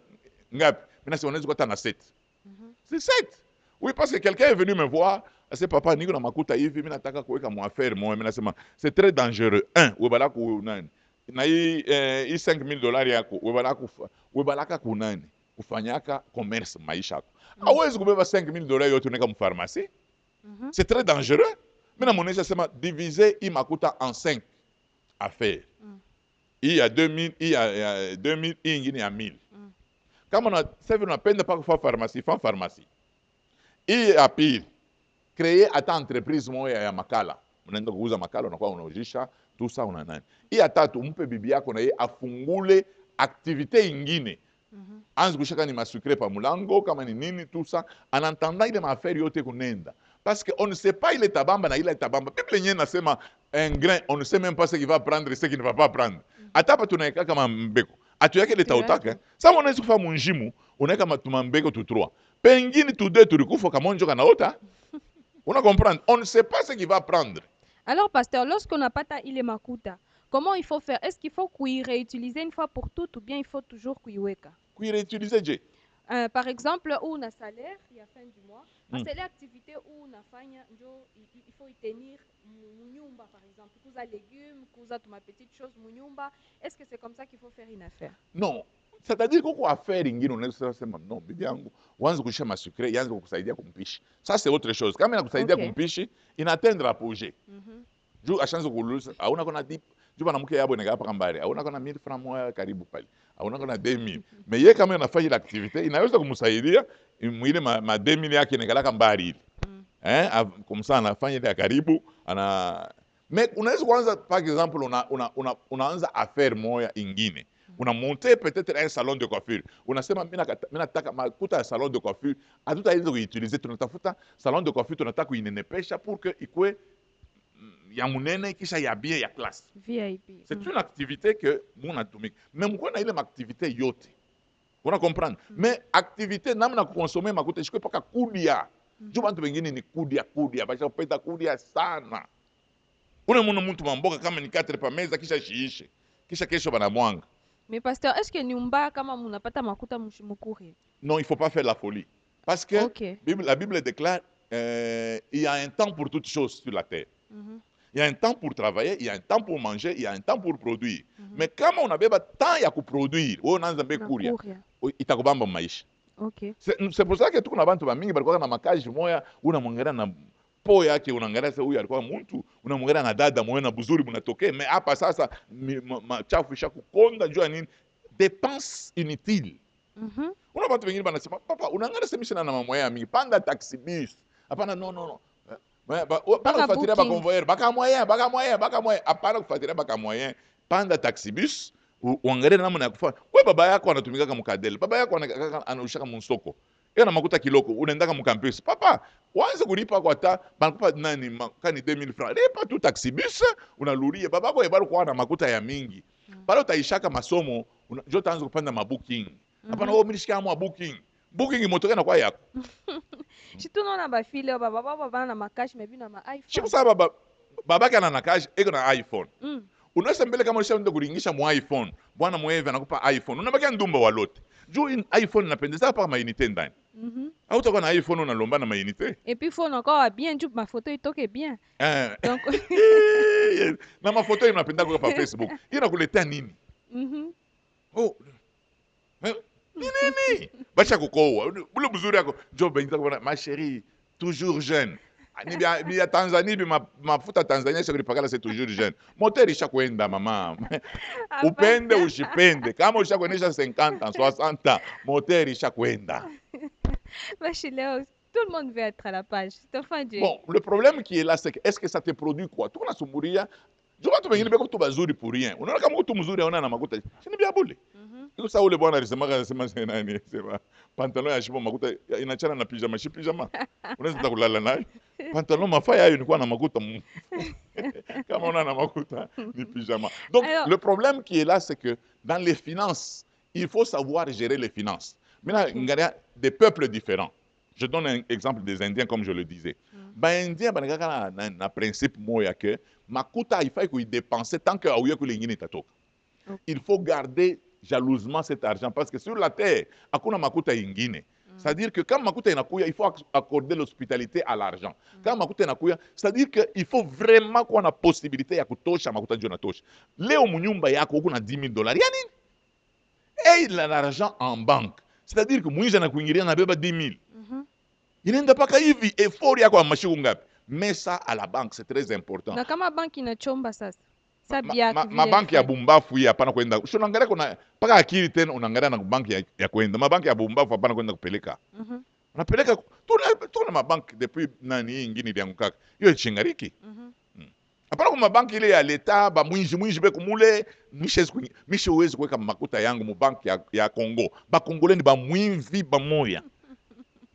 [SPEAKER 2] ngapi? Mimi nasema unaweza kuwa na 7. C'est 7. Oui, parce que quelqu'un est venu me voir, c'est papa niko na makuta hivi mimi nataka kuweka mu affaire moja. Mimi nasema c'est très dangereux. Webala ku nani? Na hii $5000 yako webalaka ku nani? Kufanyaka commerce maisha yako. Hawezi kubeba $5000 yote unaweka mu pharmacie. C'est très dangereux. Mimi namuonesha sema diviser hii makuta en 5 affaires. Il y a 2000, il y a 2000, il y a 1000. Kama unapenda paka kufanya pharmacie, fanya pharmacie. Hii ya pili, créer hata entreprise moja ya makala. Unaenda kuuza makala, unakuwa unaujisha, tout ça una nani. Hii ya tatu, mpe bibi yako na yeye afungule activité ingine. Anza kushaka ni masukre pa mulango, kama ni nini, tout ça. En entendant ile maaffaire yote kunenda. Parce qu'on ne sait pas il est tabamba na il est tabamba. Bible yenyewe nasema un grain, on ne sait même pas ce qu'il va prendre et ce qu'il ne va pas prendre. Atapa tunaeka kama mbeko. Atu yake leta utaka. Sasa unaweza kufa munjimu, unaweka matumambeko tu 3. Pengine tu 2 tulikufa kama onjo kana ota. On comprendre. On ne sait pas ce qu'il va prendre.
[SPEAKER 1] Alors pasteur, lorsqu'on n'a pas ta ile makuta, comment il faut faire? Est-ce qu'il faut qu'il réutiliser une fois pour toutes ou bien il faut toujours kuiweka?
[SPEAKER 2] Kui réutiliser je.
[SPEAKER 1] Par exemple, où on a salaire, il y a fin du mois. C'est l'activité où on a fanya, il faut y tenir munyumba par exemple. Kuza légumes, kuza ma petite chose munyumba. Est-ce que c'est comme ça qu'il faut faire une affaire?
[SPEAKER 2] Non. C'est-à-dire qu'on va faire ingine unaweza sema non, bibi yangu, uanze kushia masukre, yanze kukusaidia kumpishi. Ça c'est autre chose. Kama inakusaidia kumpishi, inaatteindre apogée. Juu ashanze kulusa, hauna kona dip. Juu mwanamke yabo nega hapa kambari, hauna kona 1000 francs moja karibu pale. Hauna kona 2000. Mais yeye kama anafanya activité, inaweza kumsaidia mwile ma 2000 yake nega kambari ile. Kumsa anafanya ile karibu, ana mais unaweza kuanza par exemple unaanza affaire moja ingine. On a monté peut-être un salon de coiffure. On a sema mina nataka makuta ya salon de coiffure. Hatutaweza kuitilize, tunatafuta salon de coiffure tunataka kuinenepesha pour que ikue ya munene kisha ya bien ya classe.
[SPEAKER 1] VIP.
[SPEAKER 2] C'est une activité que mon atomique. Mais mko na ile activité yote. Una comprendre? Mais activité namna consommer makuta shiko paka kudia. Jo bantu wengine ni kudia. Basha peta kudia sana. Una mtu mamboka kama ni 4 pa meza kisha shiishe. Kisha kesho bana mwanga.
[SPEAKER 1] Mais pasteur, est-ce que ni mbaya kama munapata makuta mshimukuri?
[SPEAKER 2] Non, il faut pas faire la folie. Parce que la Bible déclare il y a un temps pour toutes choses sur la terre. Il y a un temps pour travailler, il y a un temps pour manger, il y a un temps pour produire. Mais quand on a besoin de temps ya kuproduire, on a besoin kuria. Itakubamba maisha.
[SPEAKER 1] Okay.
[SPEAKER 2] C'est pour ça que tuko na bantu ba mingi balikuwa na makaji moya, unamwangalia na po yake, unaangalia sasa huyu alikuwa mtu, unamwangalia na dada moya na buzuri mnatokea, mais hapa sasa machafu isha kukonda njoo nini? Dépenses inutiles. Una bantu wengine banasema papa unaangalia semisha na mama moya mingi, panda taxi bus. Hapana, no. Pana kufuatilia ba convoyeur, baka moyen. Hapana kufuatilia baka moyen. Panda taxi bus, uangalie namna ya kufanya. Kwa baba yako anatumika kama mkadele. Baba yako anausha kama msoko. Yeye na makuta kiloko, unaenda kama campus. Papa, waanze kulipa kwa ta, banakupa nani kani 2000 francs. Lipa tu taxi bus, unaluria. Baba yako yebalo kwa na makuta ya mingi. Pale utaishaka masomo, jo taanza kupanda mabooking. Hapana wewe mlishika mwa booking. Booking motoka na kwa yako.
[SPEAKER 1] Chitu naona ba file baba na makashi mebi na ma iPhone.
[SPEAKER 2] Chiku saba baba kana na cash eko na iPhone. Unaweza mbele kama ulishaenda kuringisha mu iPhone. Bwana mwewe anakupa iPhone. Unabakia ndumba wa lote. Juu iPhone inapendeza pa mainite ndani. Au utakuwa na iPhone unalomba na mainite.
[SPEAKER 1] Et puis phone encore bien juu ma photo itoke bien.
[SPEAKER 2] Donc na ma photo inapenda kwa Facebook. Inakuletea nini? Oh. Nini? Bacha kukoa. Ule mzuri yako. Jo benza kwa ma chérie, toujours jeune. Ni ya Tanzania mafuta Tanzania sio kulipakala c'est toujours jeune. Moteur ishakwenda mama. Upende ushipende. Kama ushakwendesha 50 ans, 60 ans, moteur ishakwenda.
[SPEAKER 1] Bachileo, tout le monde veut être à la page.
[SPEAKER 2] Bon, le problème qui est là c'est que est-ce que ça te produit quoi? Tu unasumburia. Jo watu wengine beko tu bazuri pour rien. Unaona kama mtu mzuri haona na makuta. Si ni bia bule. Iko sawa ule bwana alisema nani sema pantalon ya shipo makuta inachana na pijama. Unaweza kulala nayo. Pantalon mafaya hayo nilikuwa na makuta. Kama on a na makuta ni pyjama. Donc alors, le problème qui est là c'est que dans les finances, il faut savoir gérer les finances. Maintenant, il y a des peuples différents. Je donne un exemple des Indiens comme je le disais. Ben Indien banaka na principe moya que makuta il faut qu'il dépense tant que auye ko lingine tatoka. Il faut garder jalousement cet argent parce que sur la terre hakuna makuta ingine. C'est-à-dire que quand makuta inakuya, il faut accorder l'hospitalité à l'argent. Quand makuta inakuya, c'est-à-dire que il faut vraiment qu'on a possibilité ya kutosha makuta ndio natosha. Leo munyumba yako uko na 10 000 dollars. Yani et l'argent en banque. C'est-à-dire que mwizi anakuingilia na beba 10 000. Inaenda paka hivi effort yako amashiku ngapi. Mais ça à la banque c'est très important.
[SPEAKER 1] Na kama banki inachomba sasa.
[SPEAKER 2] Mabanki ya bumbafu hii hapana kwenda. Sio unaangalia kuna paka akili tena unaangalia na banki ya kwenda. Mabanki ya bumbafu hapana kwenda kupeleka. Unapeleka tuna mabanki depuis nani hii nyingine ilianguka. Hiyo chingariki. Hapana kwa mabanki ile ya leta ba mwinji be kumule mishe uwezi kuweka makuta yangu mu banki ya Kongo. Ba Kongoleni ba mwinvi ba moya.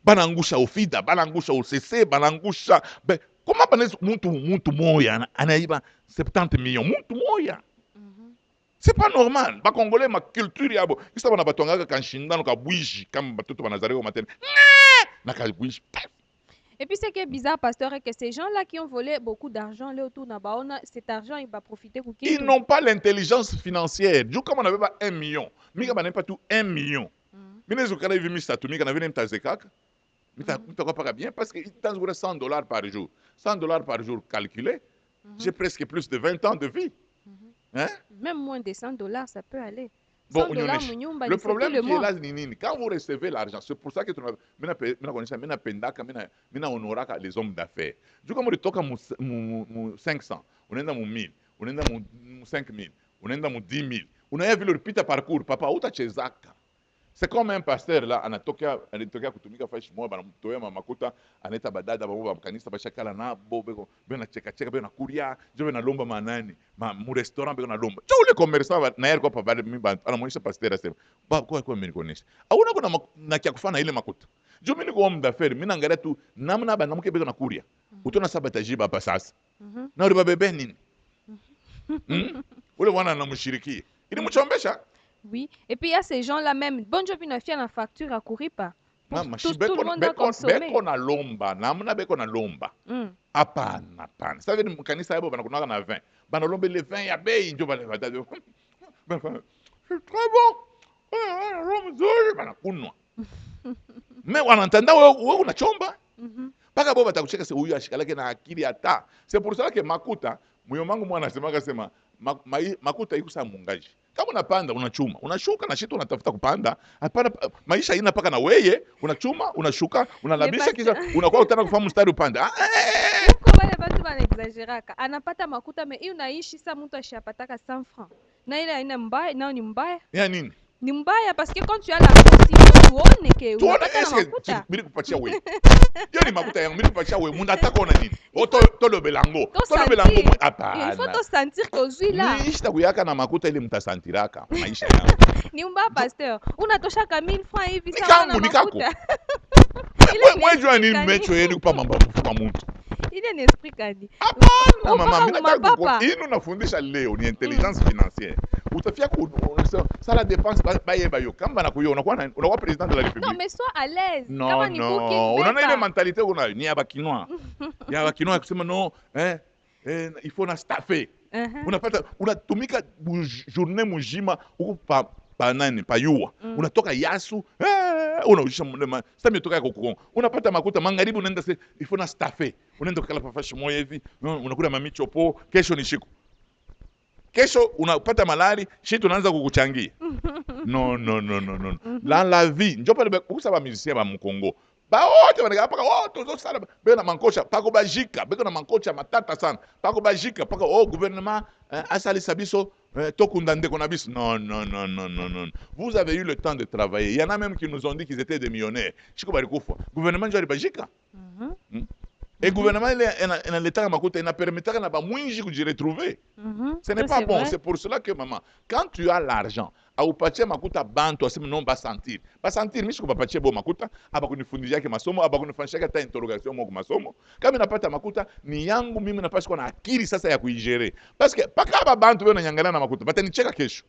[SPEAKER 2] Banangusha ofida, banangusha OCC, banangusha comment banaweza mtu moya anaiba 70 millions mtu moya. C'est pas normal. Ba Congolais ma culture yabo. Kisa bana batongaka kanshindano ka bwishi kama batoto banazaliwa matene. Na ka bwishi.
[SPEAKER 1] Et puis, ce qui est bizarre, pasteur, est que ces gens-là qui ont volé beaucoup d'argent, là autour de cet argent, il va profiter pour qui?
[SPEAKER 2] Ils n'ont pas l'intelligence financière. Du comme on n'avait pas 1 million. Mika n'a pas tout 1 million. Mine zukana hivi mistatu, mika na vile mtazekaka. Mita pas bien parce que t'as 100 dollars par jour. 100 dollars par jour calculé, j'ai presque plus de 20 ans de vie. Hein?
[SPEAKER 1] Même moins de 100 dollars, ça peut aller.
[SPEAKER 2] Bon, le problème qui est là, quand vous recevez l'argent, c'est pour ça que tu as honoraka les hommes d'affaires. Du coup, on toka 500, on est dans 1000, on est dans 5000, on est dans 10 000. On a vu le repita parcours, papa, où tu as c'est comme un pasteur là, anatokea kutumika fashi moja banamtoa makuta, aneta badada babo kanisa bashakala na bobe bena cheka bena kuria, jo bena lomba manani, mu restaurant bena lomba. Jo le commerçant na yako papa mimi anamuonyesha pasteur asema, ba kwa mimi nikonesha. Auna kuna na kia kufanya ile makuta. Jo mini ko homme d'affaires, mina ngara tu namna ba namuke beko na kuria. Utona sabata jiba pa sasa. Na uri babebe nini? Ule wana namushiriki. Ili mchombesha?
[SPEAKER 1] Oui. Et puis il y a ces gens-là même. Bon, je vais faire la facture à Kuripa.
[SPEAKER 2] Mama,
[SPEAKER 1] Tout le monde a consommé.
[SPEAKER 2] beko na lomba, namna beko na lomba. Hapana. Sasa vile mkanisa yabo banakunaka na 20. Banalombe le 20 ya bei njo bale batade. C'est très bon. Mzuri banakunwa. Mais wanantanda wewe unachomba? Paka bo batakucheka se huyu ashikalake na akili hata. C'est pour ça que makuta, moyo wangu mwana anasemaga sema makuta iko sa mungaji. Kama unapanda unachuma, unashuka na shitu unatafuta kupanda. Hapana, maisha haina paka na weye, unachuma, unashuka, unalabisha kisha unakuwa utana kufahamu mstari upande.
[SPEAKER 1] Kwa wale watu wanaexageraka. Anapata makuta me unaishi sa mtu ashapataka 100 francs. Na ile haina mbaya, nao ni mbaya.
[SPEAKER 2] Ya nini?
[SPEAKER 1] Ni mbaya parce que quand tu as l'argent, si tuone ke unapata na makuta.
[SPEAKER 2] Mimi kupatia wewe. Hiyo ni makuta yangu, mimi kupatia wewe. Mundu ataka ona nini? Tolo belango. Tolo belango hapana.
[SPEAKER 1] Il faut te sentir que ozui là.
[SPEAKER 2] Mimi shitakuyaka na makuta ile mtasantiraka maisha yangu.
[SPEAKER 1] Ni mbaya pasteur. Unatoshaka 1000 francs hivi
[SPEAKER 2] sawa na makuta. Wewe jua nini mecho yenu kwa mambo kwa mtu.
[SPEAKER 1] Ile ni esprit kadi.
[SPEAKER 2] Hapana mama, mimi nataka inu nafundisha leo ni intelligence financière. Utafia ça la dépense ba yo kamba na kuyo unakuwa président de la République.
[SPEAKER 1] Non mais sois à l'aise.
[SPEAKER 2] Kama ni cookie. Unaona ile mentalité kuna ni ya bakinois. Ya bakinois kusema no il faut na staffer. Unapata unatumika journée mujima huko pa nani pa yuwa. Unatoka yasu unaujisha mlema sasa umetoka huko unapata makuta magharibi unaenda il faut na staffer. Unaenda kukala pa fashi moja hivi unakula mamichopo kesho ni shiku. Kesho unapata malari, shit unaanza kukuchangia. No. La vie, njo pale kusa ba musicien ba Mkongo. Ba wote wanaka paka tozo sala bena mankosha pako bajika, beko na mankosha matata sana. Pako bajika paka gouvernement asali sabiso tokunda ndeko na biso. Non. Vous avez eu le temps de travailler. Il y en a même qui nous ont dit qu'ils étaient des millionnaires. Chiko bali kufa. Gouvernement njo ali bajika. Et le gouvernement, il l'État il n'a permis à pas mwinji de retrouver. Ce n'est pas bon. C'est pour cela que, maman, quand tu as l'argent, au pache makuta bantu asema non ba sentir. Ba sentir mishi ko pache bo makuta, aba kunifundisha ke masomo, aba kunifanyisha ta interrogation mo masomo. Kama napata makuta ni yangu mimi napaswa kuwa na akili sasa ya kuigere. Parce que paka aba bantu wewe unanyangana na makuta, batanicheka kesho.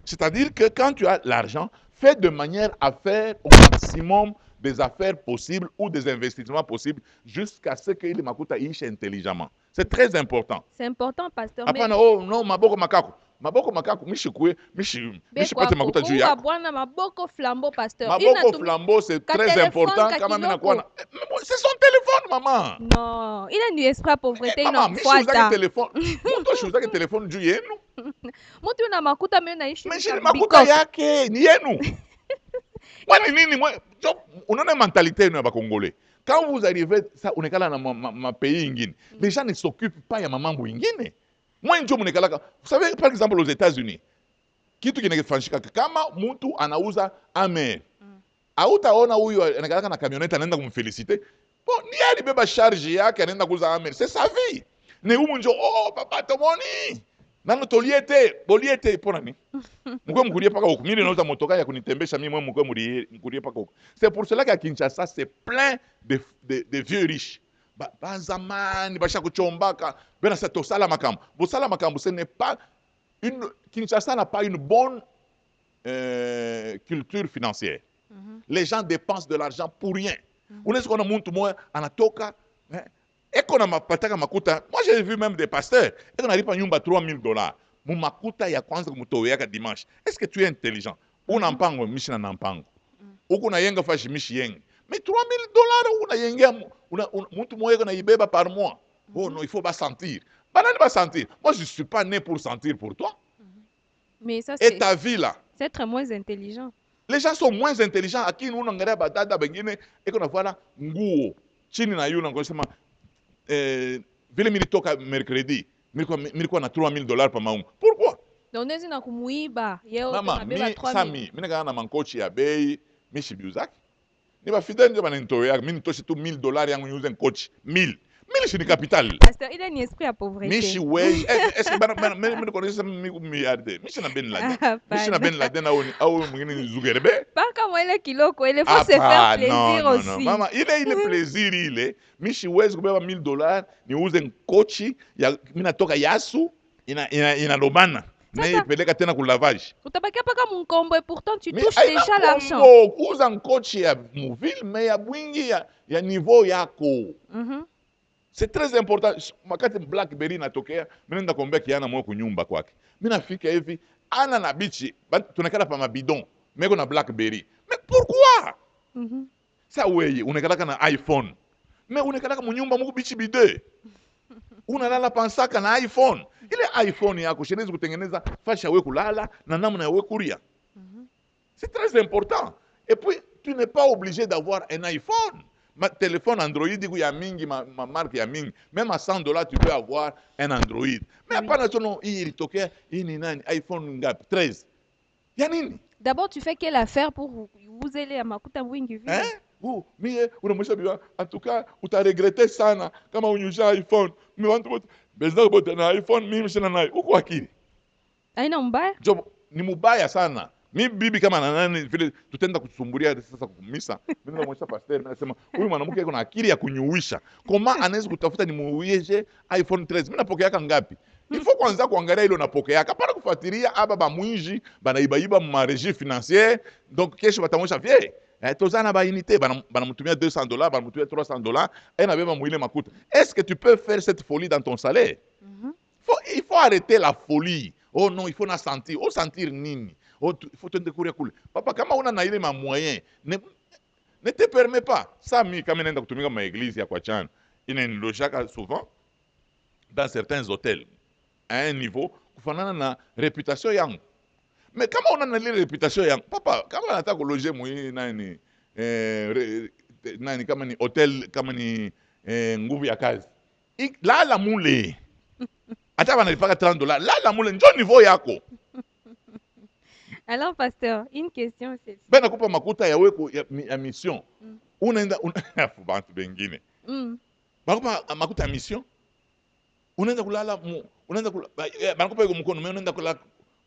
[SPEAKER 2] C'est-à-dire que quand tu as l'argent, fais de manière à faire au maximum des affaires possibles ou des investissements possibles jusqu'à ce que les makuta iche intelligemment. C'est très important.
[SPEAKER 1] C'est important, pasteur.
[SPEAKER 2] Apana, oh non, maboko makako. Maboko makako, mishi pate makuta juu yako.
[SPEAKER 1] Bwana maboko flambeau, pasteur.
[SPEAKER 2] Maboko flambeau, c'est très important. Kama mina kuwa c'est son téléphone, maman.
[SPEAKER 1] Non, il a une esprit pauvreté.
[SPEAKER 2] Maman, mishi uzake téléphone. Mtu shi uzake téléphone juu yenu.
[SPEAKER 1] Mtu una makuta mimi naishi.
[SPEAKER 2] Mishi makuta yake, ni yenu. On a une mentalité nous Congolais. Quand vous arrivez, ça, on est là dans ma pays ingine. Les gens ne s'occupent pas de maman ingine. Moi, vous savez, par exemple, aux États-Unis, kitu kinafanyika kama mtu anauza amer. Hautaona huyu anakalaka na kamioneta anaenda kumfeliciter. Bon, ni alibeba charge yake anaenda kuuza amer. C'est sa vie. Ne humu njo papa tomoni. Nano boliete pona ni. Mkwe mkurie paka huko. Mimi nauza motoka ya kunitembesha mimi mkwe mkurie paka huko. C'est pour cela qu'à Kinshasa c'est plein de vieux riches. Bazamani basha kuchombaka bena sa tosala makambo. Bosala makambo ce n'est pas Kinshasa n'a pas une bonne culture financière. Les gens dépensent de l'argent pour rien. Unaweza kuona mtu mmoja anatoka eko na mapataka makuta. Moi j'ai vu même des pasteurs eko nalipa nyumba $3000. Mu makuta ya kwanza kumutoweka dimanche. Est-ce que tu es intelligent? Una mpango mishi na mpango. Uko na yenga fashi mishi yenga. Mais $3000 una yenga mtu mmoja na ibeba par mois. Oh non, il faut pas sentir. Banani va sentir. Moi je suis pas né pour sentir pour toi.
[SPEAKER 1] Mais ça
[SPEAKER 2] et ta vie là.
[SPEAKER 1] C'est être moins intelligent.
[SPEAKER 2] Les gens sont moins intelligents. Aki nous n'angalia badada bengine eko na voilà nguo. Chini na yuna ngosema vile militoka mercredi. Milikuwa na $3000 pa maungu. Pourquoi?
[SPEAKER 1] Donc nezi na kumuiba. Yeo
[SPEAKER 2] mama, mimi mina na mankochi ya bei, mishi biuzaki. Ni ba fidèle ndio bananitoa. Mimi nitoshe tu $1000 yangu niuze nkochi. 1000. Milishi ni capital.
[SPEAKER 1] Pasteur, il a un esprit à pauvreté.
[SPEAKER 2] Mishi wesh, est-ce que me connaissez milliardaire? Mishi na Ben Laden. Mishi na Ben Laden au mwingine Zugerbe.
[SPEAKER 1] Pas comme il est kiloko, il faut
[SPEAKER 2] Ah
[SPEAKER 1] se faire
[SPEAKER 2] pas,
[SPEAKER 1] plaisir
[SPEAKER 2] non,
[SPEAKER 1] aussi.
[SPEAKER 2] non. Mama, ile plaisir ile. Mishi wesh kubeba $1000, niuze nkochi ya mina toka Yasu ina lobana. Na ipeleka tena ku lavage.
[SPEAKER 1] Utabakia paka mkombo et pourtant tu
[SPEAKER 2] Mais
[SPEAKER 1] touches déjà l'argent.
[SPEAKER 2] Kuuza nkochi ya muville mais ya bwingi ya niveau yako. C'est très important. Wakati Blackberry natokea, mimi nenda kuombea kiana mwe kunyumba kwake. Mimi nafika hivi, ana na bichi, tunakala pa mabidon, meko na Blackberry. Mais pourquoi? Sa weye, unakalaka na iPhone. Mais unakalaka munyumba mko bichi bide. Unalala pansaka na iPhone. Ile iPhone yako shenezi kutengeneza fasha we kulala na namna ya we kuria. C'est très important. Et puis tu n'es pas obligé d'avoir un iPhone. Ma téléphone Android, il y a mingi, ma marque il y a mingi. Même à $100, tu peux avoir un Android. Mais pas naturellement, il toque, il y a un iPhone 13. Il y a nini.
[SPEAKER 1] D'abord, tu fais quelle affaire pour vous aider à Makuta Wingi?
[SPEAKER 2] Hein? Mais, en tout cas, tu as regretté ça, comme on use iPhone. Mais on te un iPhone, mimi sina nayo. Uko akili.
[SPEAKER 1] Aina mbaya?
[SPEAKER 2] Job, ni mubaya sana. Mi bibi kama na nani vile tutenda kusumbulia sasa kumisa. Mimi namwonyesha pastor, mimi nasema huyu mwanamke yuko na akili ya kunyuisha. Koma anaweza kutafuta ni muuyeje iPhone 13. Mimi napokeaka ngapi? Ifo kwanza kuangalia ile unapokeaka para kufuatilia aba ba mwinji banaiba ma régie financière. Donc kesho batamwonyesha vie. Tozana ba unité banamtumia $200, banamtumia $300 et na beba mwile makuta. Est-ce que tu peux faire cette folie dans ton salaire? Il faut arrêter la folie. Oh non, il faut na sentir. Oh sentir nini? Oh, il faut te découvrir cool. Papa, kama una na ile ma moyen, ne te permet pas. Ça mi kama nenda kutumika ma église ya kwa chana. Inanilojaka souvent dans certains hôtels à un niveau kufanana na réputation yangu. Mais kama una na ile réputation yangu, papa, kama nataka kuloger mwi nani nani kama ni hotel kama ni nguvu ya kazi. Lala mule. Hata wanalipaka $30. Lala mule njo niveau yako.
[SPEAKER 1] Alors, pasteur, une question c'est
[SPEAKER 2] Ben nakupa makuta ya weko ya mission. Unaenda bantu bengine. Nakupa makuta ya mission. Unaenda kulala unaenda nakupa yuko mkono, mimi unaenda kulala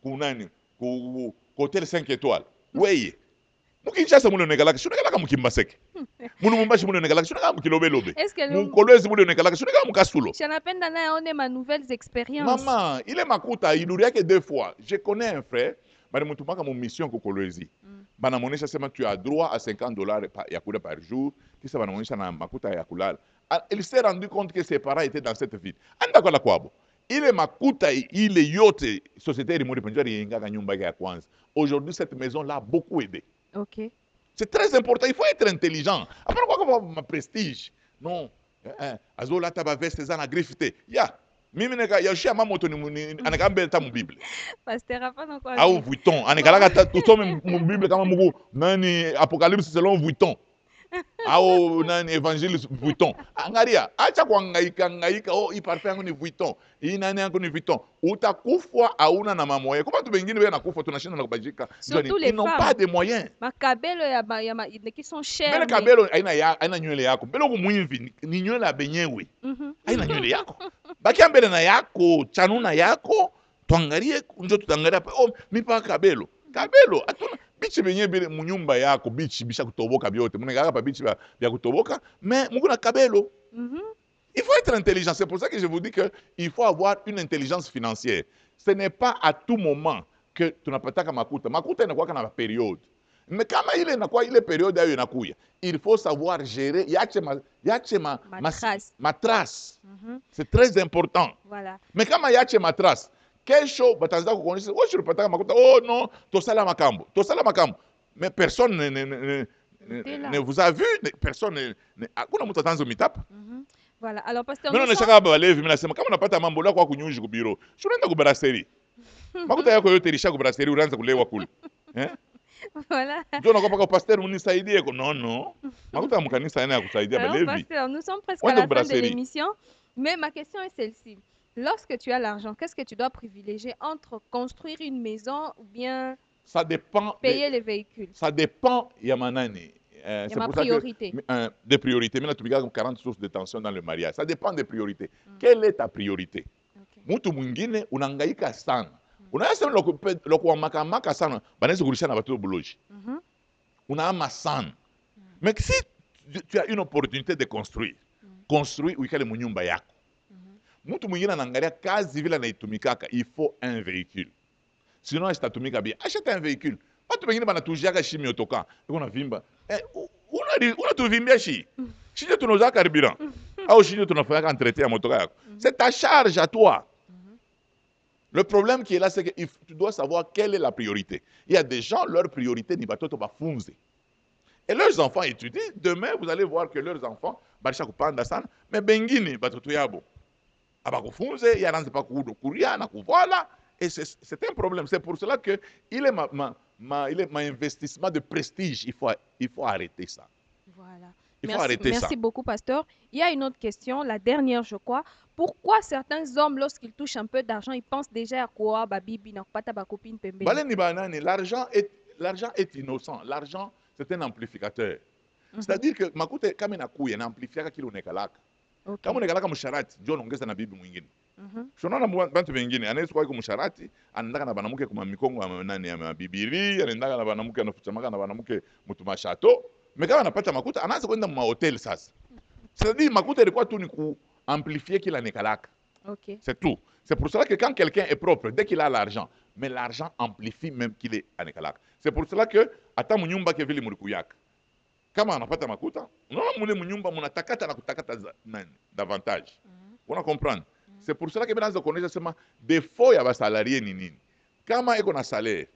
[SPEAKER 2] kunani? Ku hotel 5 étoiles. Weye. Mukinshasa mule unekalaka, shunekala mukimbaseke. Munu mumbashi mule unekalaka, shunekala mukilobelobe. Mukolwezi mule unekalaka, shunekala mukasulo.
[SPEAKER 1] Shanapenda naye aone ma nouvelles expériences.
[SPEAKER 2] Maman, il est makuta, il lui a que 2 fois. Je connais un frère, balimutumaka mon mission ko Kolwezi. Banamonesha sema tu as droit à $50 ya kula par jour, kisa banamonesha na makuta ya kulala. Il s'est rendu compte que ses parents étaient dans cette ville. Anda kwa la kwabo. Ile makuta ile yote société limuri penjari ingaka nyumba ya kwanza. Aujourd'hui cette maison là a beaucoup aidé.
[SPEAKER 1] OK.
[SPEAKER 2] C'est très important, il faut être intelligent. Après quoi ma prestige. Non. Azola taba veste za na griffité. Ya. Mimi neka yashia mamoto ni anakambe ta mu Bible.
[SPEAKER 1] Pasteur hapana kwa.
[SPEAKER 2] Au Vuitton, anakalaka tusome mu Bible kama Mungu nani Apocalypse selon Vuitton. Au nani Évangile Vuitton. Angalia, acha kuhangaika oh hii parfum yangu ni Vuitton. Hii nani yangu ni Vuitton. Utakufa hauna na mamoya. Kwa watu wengine wewe nakufa tunashinda na kubajika. Ils n'ont pas de moyens.
[SPEAKER 1] Makabelo ya qui sont chers.
[SPEAKER 2] Mbele kabelo aina nywele yako. Mbele uko mwimvi ni nywele ya benyewe. Aina nywele yako. Bakia mbele na yako, chanuna yako. Tuangalie njo tutangalia oh mipa kabelo. Kabelo atuna bichi benye bile munyumba yako bichi bisha kutoboka byote. Munengaka pa bichi bya kutoboka, mais mukuna kabelo. Il faut être intelligent. C'est pour ça que je vous dis qu'il faut avoir une intelligence financière. Ce n'est pas à tout moment que tunapataka makuta. Makuta inakuwa kana période. Mais kama ile inakuwa ile période ayo inakuya, il faut savoir gérer. Yache ma trace. C'est très important.
[SPEAKER 1] Voilà.
[SPEAKER 2] Mais kama yache ma trace, kesho bataanza kukuonyesha wewe unapataka makuta. Oh non, tosala makambo. Tosala makambo. Mais personne ne vous a vu, personne hakuna mtu atanza mitapa.
[SPEAKER 1] Voilà. Alors pasteur,
[SPEAKER 2] mimi nashaka balevi mimi nasema kama unapata mambo lako kunyunji ku biro, unaenda ku brasserie. Makuta yako yote ilisha ku brasserie unaanza kulewa kule.
[SPEAKER 1] Voilà.
[SPEAKER 2] Ndio nakopa kwa pasteur unisaidie ko non. Makuta ya mkanisa yana kusaidia balevi.
[SPEAKER 1] Pasteur, nous sommes presque à la fin de l'émission, mais ma question est celle-ci. Lorsque tu as l'argent, qu'est-ce que tu dois privilégier entre construire une maison ou bien
[SPEAKER 2] ça dépend
[SPEAKER 1] payer les véhicules?
[SPEAKER 2] Ça dépend ya manani.
[SPEAKER 1] Il y a
[SPEAKER 2] c'est
[SPEAKER 1] ma
[SPEAKER 2] pour ça que
[SPEAKER 1] priorité.
[SPEAKER 2] des priorités. Maintenant, tu regardes 40 sources de tension dans le mariage. Ça dépend des priorités. Quelle est ta priorité?
[SPEAKER 1] Okay.
[SPEAKER 2] Mtu mwingine unahangaika sana. Unaweza lokuamaka sana, banaweza kurudisha na watoto buloji. Unaama sana. Mais si tu as une opportunité de construire, construis uikale munyumba yako. Mtu mwingine anaangalia kazi vile anaitumikaka, il faut un véhicule. Sinon sitatumika bien. Achète un véhicule. Watu wengine banatujiaka shi miotoka. Iko na vimba. Unatuvimbia shi. Shi ndio tunauza carburant. Au shi ndio tunafanya entretien ya motoka yako. C'est ta charge à toi. Le problème qui est là, c'est que tu dois savoir quelle est la priorité. Il y a des gens, leur priorité ni batoto bafunze. Et leurs enfants étudient. Demain, vous allez voir que leurs enfants, barisha kupanda sana, mais bengine batoto yabo. Abakufunze, yaranze pa kuria na kuvola. Et c'est un problème. C'est pour cela que il est ma investissement de prestige. Il faut arrêter ça.
[SPEAKER 1] Voilà.
[SPEAKER 2] Il faut arrêter ça.
[SPEAKER 1] Merci beaucoup, pasteur. Il y a une autre question, la dernière, je crois. Pourquoi certains hommes, lorsqu'ils touchent un peu d'argent, ils pensent déjà à quoi babibi na kupata ba copine pembeni?
[SPEAKER 2] Baleni banani, l'argent est innocent. L'argent, c'est un amplificateur. C'est-à-dire que makute kama inakuya na amplifiaka kile unekalaka.
[SPEAKER 1] Okay.
[SPEAKER 2] Kama unekalaka msharati, ndio unaongeza na bibi mwingine. Shona na bantu wengine anaweza kwa msharati, anaendaka na banamuke kwa mikongo nani ya mabibiri, anaendaka na banamuke anafuchamaka na banamuke mtu mashato. Mekama anapata makuta, anaanza kwenda mu hotel sasa. C'est-à-dire makuta ilikuwa tu ni kuamplifier kila nekalaka.
[SPEAKER 1] Okay.
[SPEAKER 2] C'est tout. C'est pour cela que quand quelqu'un est propre, dès qu'il a l'argent, mais l'argent amplifie même qu'il est anekalaka. C'est pour cela que ata munyumba ke vile mulikuyaka. Kama anapata makuta, unaona mule munyumba munatakata na kutakata nani davantage. Una comprendre? C'est pour cela que binaanza kuonesha sema défaut ya basalarié ni nini. Kama eko na salaire,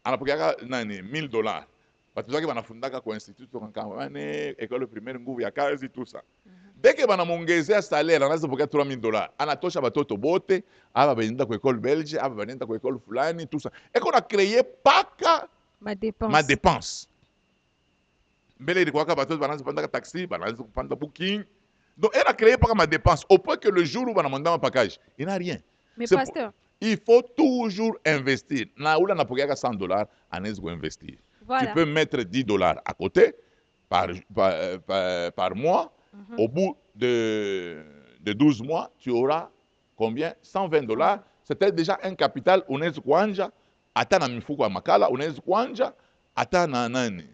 [SPEAKER 2] anapokeaka nani $1000. Watu wake wanafundaka kwa institut kama école primaire nguvu ya kazi tout ça. Dès que banamongezea salaire anaanza pokea $3000, anatosha batoto bote, aba benda kwa école belge, aba benda kwa école fulani tout ça. Eko na créer paka ma dépense. Mbele ilikuwa kama batoto banaanza kupanda taxi, banaanza kupanda booking. Donc elle a créé paka ma dépense au point que le jour où banamanda ma package, il n'a rien.
[SPEAKER 1] Mais pasteur,
[SPEAKER 2] il faut toujours investir. Na ula napokeaka $100, anaweza kuinvestir. Voilà. Tu peux mettre $10 à côté par mois. Au bout de 12 mois, tu auras combien? $120. C'était déjà un capital. Unaweza kuanja hata na mifuko ya makala, unaweza kuanja hata na nani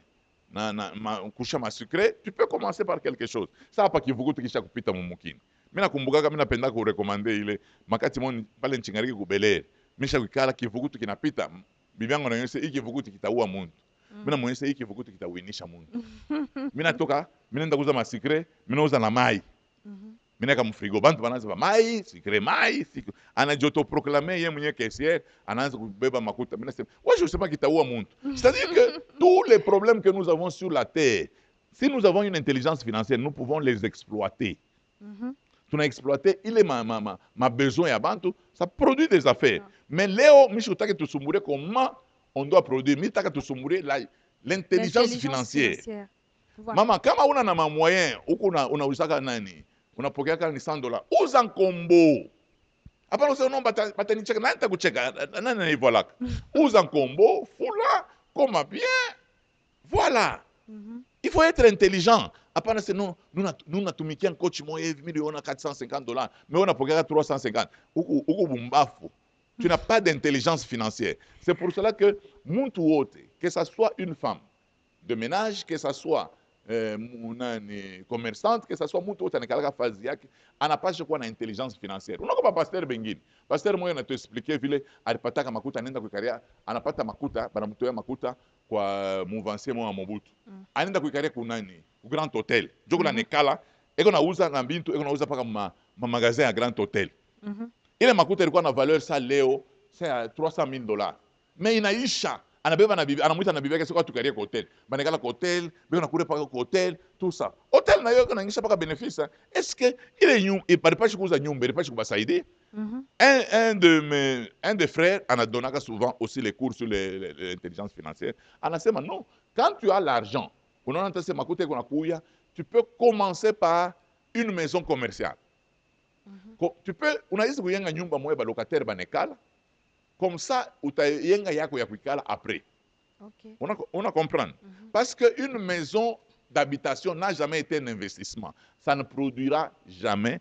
[SPEAKER 2] na kusha masucre. Tu peux commencer par quelque chose. Ça hapa kivukutu kisha kupita mumukini. Mimi nakumbukaka, mimi napenda kurekomande ile makati moni pale nchingariki kubelele. Misha kukala kivukutu kinapita. Bibi yangu ananiambia hiki kivukutu kitaua mtu. Mimi namuonyesha hiki kivukutu kitauinisha mtu. Mimi natoka, mimi naenda kuuza masikre, mimi nauza na mai. Mimi naeka mfrigo, bantu banaanza ba mai, sikre mai, anajoto proclamer yeye mwenyewe caissière, anaanza kubeba makuta. Mimi nasema, "Wewe je sais pas kitaua mtu." C'est-à-dire que tous les problèmes que nous avons sur la terre, si nous avons une intelligence financière, nous pouvons les exploiter. Tuna exploiter ile ma besoin ya bantu, ça produit des affaires. Mais leo mimi utake tusumbure comment on doit produire. Mimi taka tusumbure l'intelligence financière. Voilà. Mama, kama una na moyen, uko unauzaka nani? Unapokeaka ni $100. Uza nkombo. Hapana useme no batanicheka, nani takucheka? Nani anaivolaka? Uza nkombo, fula, koma bien. Voilà. Il faut être intelligent. Hapana c'est non, nous natumikia coach moya hivi milioni $450, mais on a pokea 350. Uko bumbafu. Tu n'as pas d'intelligence financière. C'est pour cela que muntu wote, que ça soit une femme de ménage, que ça soit commerçante, que ça soit muntu wote anakalaka fazi yake, anapasha kuwa na intelligence financière. Unakopa pasteur bengine. Pasteur moya anatuexpliquer vile alipataka makuta, anaenda kuikaria, anapata makuta, banamtoa makuta kwa mouvancier moya Mobutu. Anaenda kuikaria kunani? Ku Grand Hotel. Joko na nekala, eko nauza na bintu, eko nauza paka ma magasin ya Grand Hotel. Ile makuta ilikuwa na valeur sa leo c'est $300,000. Mais inaisha, anabeba na bibi, anamuita na bibi yake sio tukarie kwa hotel. Banekala kwa hotel, beko na kule paka kwa hotel, tout ça. Hotel na yoko naingisha paka bénéfice. Est-ce que ile nyumba iparipashi kuuza nyumba, iparipashi kubasaidia? Un des frères anadonaka souvent aussi les cours sur l'intelligence financière. Anasema non, quand tu as l'argent, unaona tase makuta iko nakuya, tu peux commencer par une maison commerciale. Tu peux, unaweza kuyenga nyumba moja ba locataire banekala. Comme ça, utayenga yako ya kuikala après.
[SPEAKER 1] Ok.
[SPEAKER 2] On a comprendre. Parce qu'une maison d'habitation n'a jamais été un investissement. Ça ne produira jamais.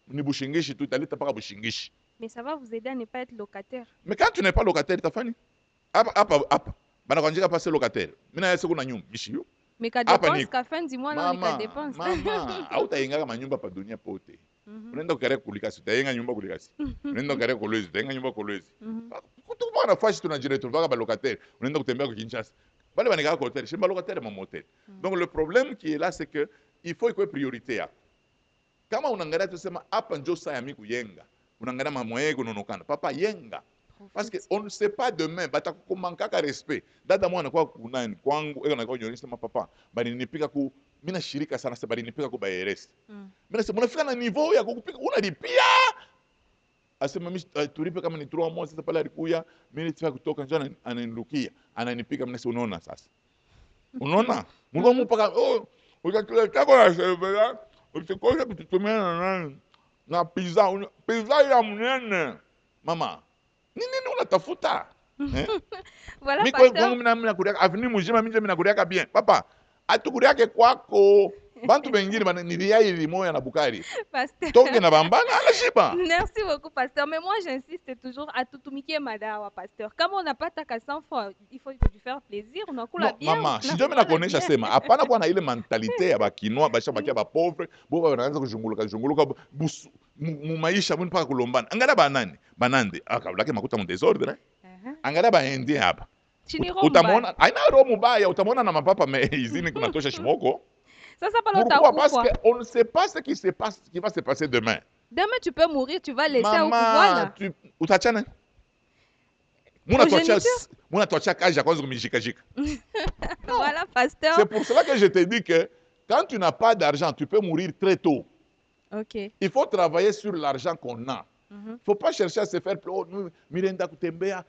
[SPEAKER 2] Ni bushingishi tu talita paka bushingishi.
[SPEAKER 1] Mais ça va vous aider à ne pas être locataire.
[SPEAKER 2] Mais quand tu n'es pas locataire, t'as fini. Apa. Bana kwanjika passer locataire. Mina yese kuna nyumba bishiyo.
[SPEAKER 1] Mais qu'à
[SPEAKER 2] Apa
[SPEAKER 1] dépense,
[SPEAKER 2] niko.
[SPEAKER 1] qu'à fin du mois, non, ni qu'à dépense.
[SPEAKER 2] Mama, hautayenga manyumba pa dunia pote. Unaenda kukaria kulikasi, utayenga nyumba kulikasi. Unaenda kukaria kolwezi, utayenga nyumba kolwezi. Kutupa na fashi tunajiretrouver ba locataire. Unaenda kutembea kwa Kinshasa. Bale banika kwa hotel, shimba locataire ma motel. Donc le problème qui est là c'est que il faut ikuwe priorité yako. Kama unaangalia tusema hapa njo saa ya mimi kuyenga. Unaangalia mamoye kunonokana. Papa yenga. Parce qu'on ne sait pas demain, batakumankaka respect. Dada mwana kwa kunani kwangu, eka nakuwa nyonyesha papa, bali nipika ku mina shirika sana sasa bali nipika ku bayeres. Mina sema unafika na niveau ya kukupika unalipia. Asema mimi tulipe kama ni 3 mois sasa pale alikuya, mimi nitaka kutoka njoo ananirukia, ananipika mimi unaona sasa. Unaona? Mungu mpaka utakula na servera, usikose kututumia na nani? Na pizza ya mnene. Mama, nini unatafuta?
[SPEAKER 1] Voilà,
[SPEAKER 2] Mimi
[SPEAKER 1] pasteur.
[SPEAKER 2] mimi nakuria avenue mujima mimi nakuria bien. Papa, atukuriake kwako. Bantu bengine bana nilia ili moya na bukari.
[SPEAKER 1] Pasteur.
[SPEAKER 2] Tonge na bambana anashiba.
[SPEAKER 1] Merci beaucoup, pasteur. Mais moi, j'insiste toujours à tout tumikie madawa, pasteur. Comme on n'a pas ta 100 fois, il faut lui faire plaisir. On a
[SPEAKER 2] No,
[SPEAKER 1] bien.
[SPEAKER 2] mama, sinjo mimi nakuonesha sema hapana kuwa na ile mentalite ya bakinwa basha bakia ba pauvre, bo wanaanza kuzunguluka mu maisha mun mpaka kulombana. Angalia banande akabulake makuta mu désordre. Angalia baendi hapa. Utamwona aina roho mubaya, utamwona na mapapa izini kunatosha shimoko.
[SPEAKER 1] Ça pas
[SPEAKER 2] Pourquoi? Parce qu'on ne sait pas ce qui va se passer demain.
[SPEAKER 1] Demain, tu peux mourir, tu vas laisser au
[SPEAKER 2] pouvoir là. Utachana? Muna tuachia kazi ya kwanza kumishikashika.
[SPEAKER 1] Voilà, pasteur.
[SPEAKER 2] C'est pour cela que je te dis que quand tu n'as pas d'argent, tu peux mourir très tôt.
[SPEAKER 1] Ok.
[SPEAKER 2] Il faut travailler sur l'argent qu'on a. Il ne faut pas chercher à se faire oh, mirenda kutembea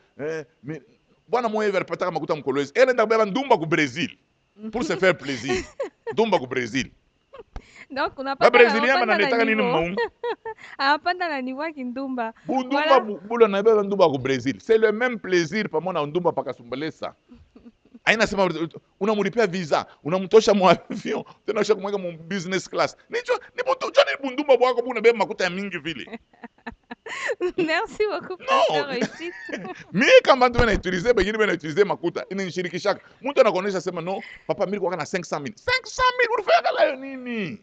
[SPEAKER 2] bwana moyo vers pataka makuta mkolwezi. Elle nda beba ndumba au Brésil pour se faire plaisir. Ndumba au Brésil.
[SPEAKER 1] Donc on n'a pas
[SPEAKER 2] Brésilien bananetaka nini mmaungu?
[SPEAKER 1] Hapana na niwa kindumba.
[SPEAKER 2] Ndumba bula na beba ndumba au Brésil. C'est le même plaisir pamoja ndumba pakasumbalesa. Aina sema unamulipia visa, unamtosha mu avion, tena shaka mweka mu business class. Nicho ni mtu jana bundumba bwako buna beba makuta ya mingi vile.
[SPEAKER 1] Merci beaucoup, pasteur réussite.
[SPEAKER 2] Mimi kama mtu utiliser bengine utiliser makuta, inanishirikisha. Mtu anakuonesha sema no, papa mimi kwa na 500,000. 500,000 unafanya la nini?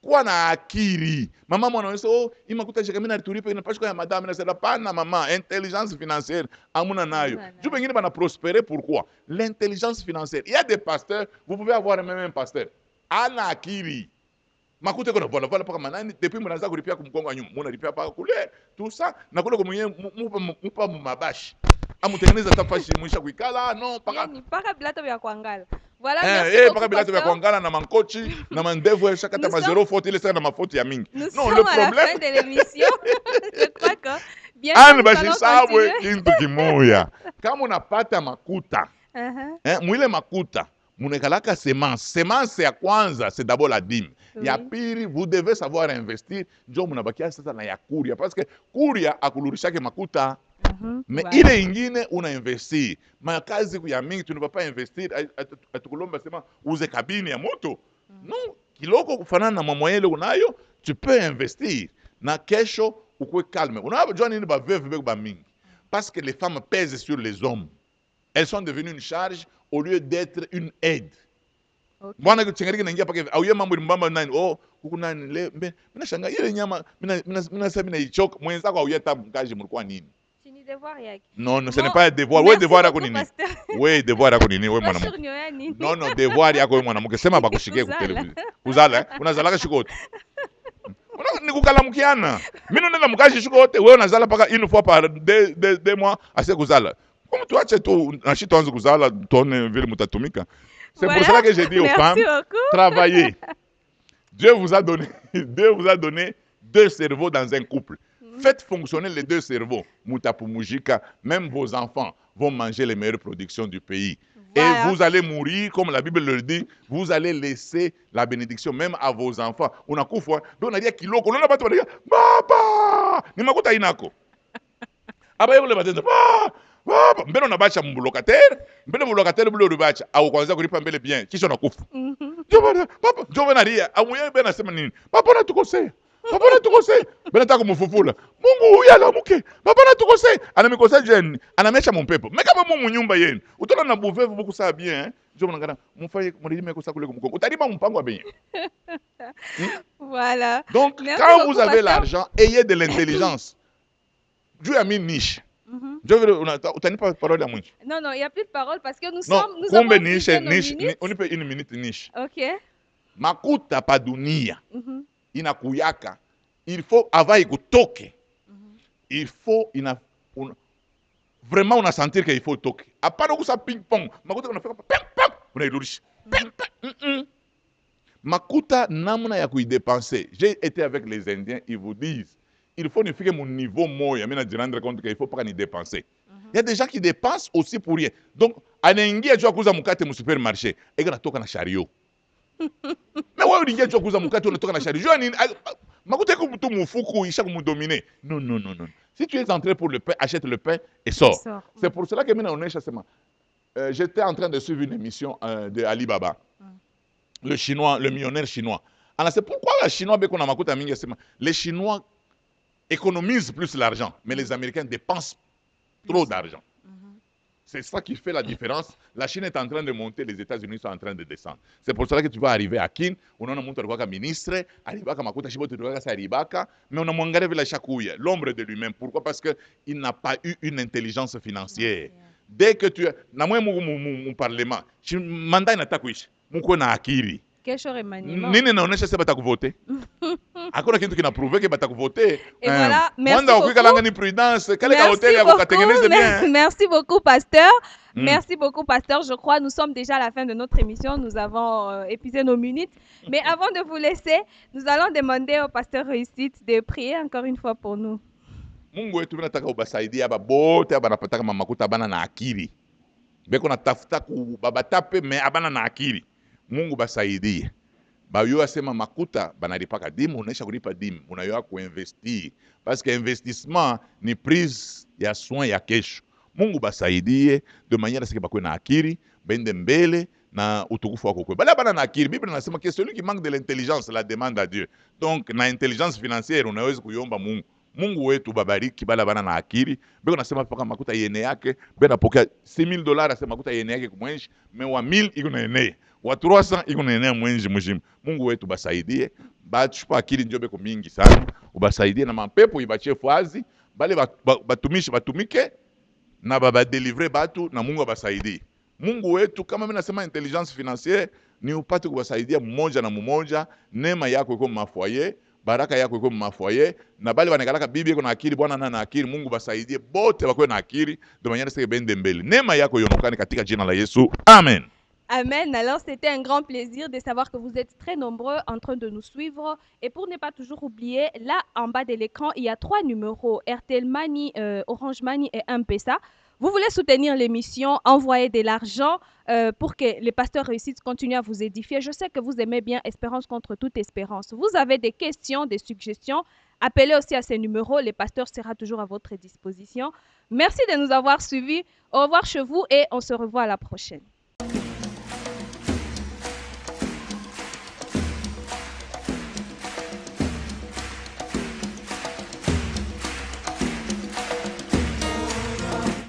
[SPEAKER 2] Kuwa na akili. Mama mwanaonyesha oh, hii makuta shika mimi natulipe inapashwa ya madame na sema pana mama, intelligence financière amuna nayo. Juu bengine bana prospérer pourquoi? L'intelligence financière. Il y a des pasteurs, vous pouvez avoir même un pasteur. Ana akili. Makuta kuna vola paka manani depuis mnaanza kulipia kumkongo nyuma. Mnalipia paka kule tout ça na kule kumwenye mupa mabashi. Amutengeneza tafashi mwisha kuikala no paka
[SPEAKER 1] ni paka bilato vya kuangala. Voilà, merci
[SPEAKER 2] paka bilato vya kuangala na mankochi na mandevu shaka ta zero faute ile sana mafaute ya mingi.
[SPEAKER 1] Non, le problème à la fin de l'émission. Je crois que
[SPEAKER 2] bientôt nous allons continuer. Kintu kimoya. Kama unapata makuta. Mwile makuta munekalaka semence ya kwanza c'est d'abord la dîme. Ya pili vous devez savoir investir njo munabakia sasa na ya kuria parce que kuria akulurishake makuta. Mais ile ingine una investir. Makazi ya mingi tu ne vas pas investir atukulomba sema uze kabine ya moto. Non, kiloko kufanana na mamoyele unayo, tu peux investir. Na kesho ukwe calme. Unajua nini ba veuve beko ba mingi? Parce que les femmes pèsent sur les hommes. Elles sont devenues une charge au lieu d'être une aide. Bwana kuchengeriki naingia paka au yeye mambo mbamba nani huku nani le mimi shanga ile nyama mimi sasa ichoka mwenzako au yeta mkaji mlikuwa nini?
[SPEAKER 1] Ni devoir yake.
[SPEAKER 2] Non, ce n'est pas un devoir. Ouais, devoir yako nini? Ouais, devoir yako nini? Wewe mwanamke. Non, devoir yako wewe mwanamke. Sema bakushikie ku television. Uzala, unazalaka shikote. Ni kukalamkiana. Mimi nenda mkaji shikote, wewe unazala paka une fois par deux mois ase kuzala. Comme tu ache tu na shito anze kuzala tuone vile mtatumika. C'est pour cela que j'ai dit aux femmes, travaillez. Dieu vous a donné 2 cerveaux dans un couple. Faites fonctionner les 2 cerveaux. Mutapumujika, même vos enfants vont manger les meilleures productions du pays. Voilà. Et vous allez mourir, comme la Bible le dit, vous allez laisser la bénédiction même à vos enfants. On a kufwa, donc on a dit kiloko, on a pas dit baba, ni makuta inako. Aba yule batende, mbele unabacha mbulokateri, mbele mbulokateri bule ulibacha au kwanza kulipa mbele bien kisha unakufa. Papa njoo nalia amuye bena sema nini? Papa natukosea. Papa natukosea. Bena nataka kumfufula. Mungu huyu alamuke. Papa natukosea. Anamikosea jeni, anamesha mpepo. Meka mama mu nyumba yenu. Utaona na buvevu buku saa bien, njoo mnangana mfaye mlime kosa kule kumkongo. Utalipa mpango wa bien.
[SPEAKER 1] Voilà.
[SPEAKER 2] Donc
[SPEAKER 1] Merci
[SPEAKER 2] quand
[SPEAKER 1] beaucoup,
[SPEAKER 2] vous avez
[SPEAKER 1] pasteur.
[SPEAKER 2] l'argent, ayez de l'intelligence. Dieu a mis une niche. Dieu veut utanipa parole ya Mungu.
[SPEAKER 1] Non, non, il n'y a plus de parole parce que nous
[SPEAKER 2] Non,
[SPEAKER 1] sommes, nous
[SPEAKER 2] kumbe
[SPEAKER 1] avons
[SPEAKER 2] niche,
[SPEAKER 1] visé nos
[SPEAKER 2] niche,
[SPEAKER 1] minutes.
[SPEAKER 2] on peut une minute niche.
[SPEAKER 1] Ok.
[SPEAKER 2] Makuta pa dunia inakuyaka, il faut avant ikutoke. Il faut vraiment on a sentir qu'il faut toke. Apana kusa ping pong, makuta unafika ping pong, unairudisha. Makuta namna ya kuidépenser. J'ai été avec les Indiens, ils vous disent il faut nifike mon niveau moya, mais na rendre compte qu'il faut pas ni dépenser. Il y a des gens qui dépensent aussi pour rien. Donc, anaingia jua kuuza mkate mu supermarché, ega natoka na chariot. Mais wewe unaingia jua kuuza mkate unatoka na chariot. Jua nini? Makuta iko mtu mfuku isha kumdominer. Non, non, non, non. Si tu es entré pour le pain, achète le pain et sors. C'est pour cela que mimi naonesha sema j'étais en train de suivre une émission de Alibaba. Le chinois, le millionnaire chinois. Alors c'est pourquoi les Chinois beko na makuta mingi sema les Chinois économisent plus l'argent, mais les Américains dépensent trop d'argent. C'est ça qui fait la différence. La Chine est en train de monter, les États-Unis sont en train de descendre. C'est pour cela que tu vas arriver à Kin, on a un ministre, Aribaka Makuta Shibote Aribaka, mais on a mangare vila Shakouya, l'ombre de lui-même. Pourquoi? Parce qu'il n'a pas eu une intelligence financière. Dès que tu... Na moi mon parlement, mandat inatakwish, muko na akiri. Nini naonesha sasa batakuvote? Hakuna kitu kinaprouve que batakuvote.
[SPEAKER 1] Et voilà, merci
[SPEAKER 2] beaucoup.
[SPEAKER 1] Merci beaucoup, pasteur. Merci beaucoup, pasteur. Je crois que nous sommes déjà à la fin de notre émission. Nous avons épuisé nos minutes. Mais avant de vous laisser, nous allons demander au pasteur Réussite de prier encore une fois pour nous.
[SPEAKER 2] Mungu wetu tunataka ubasaidia bote abanapataka mamakuta abana na akili. Beko natafuta kubabatape me abana na akili. Mungu basaidie. Bayo asema makuta banalipaka dimu, unaisha kulipa dimu, unayoa kuinvestir. Parce que investissement ni prise ya soin ya kesho. Mungu basaidie de manière à ce que bakwe na akili, bende mbele na utukufu wako kwe. Bala bana na akili, Bible nasema que celui qui manque de l'intelligence la demande à Dieu. Donc na intelligence financière unaweza kuyomba Mungu. Mungu wetu babariki bala bana na akili. Beko nasema paka makuta yene yake, bena pokea $6,000 asema makuta yene yake kumwenshi, me wa 1000 iko na yene. Wa 300 iko na yene mwenji mjimu. Mungu wetu basaidie, bachupa akili njobe ko mingi sana, ubasaidie na mapepo ibachie fazi, bale batumishi batumike na baba délivrer batu na Mungu abasaidie. Mungu wetu kama mimi nasema intelligence financière ni upate kubasaidia mmoja na mmoja, neema yako iko mafoyer, baraka yako iko mafoyer, na bale wanakalaka bibi iko na akili, bwana na akili, Mungu basaidie bote bakwe na akili, de manière que bende mbele. Neema yako yonokane katika jina la Yesu. Amen.
[SPEAKER 1] Amen. Alors, c'était un grand plaisir de savoir que vous êtes très nombreux en train de nous suivre. Et pour ne pas toujours oublier, là, en bas de l'écran, il y a 3 numéros, RTL Money, Orange Money et M-Pesa. Vous voulez soutenir l'émission, envoyer de l'argent pour que les pasteurs réussissent, continuent à vous édifier. Je sais que vous aimez bien Espérance contre toute espérance. Vous avez des questions, des suggestions, appelez aussi à ces numéros. Les pasteurs seront toujours à votre disposition. Merci de nous avoir suivis. Au revoir chez vous et on se revoit à la prochaine.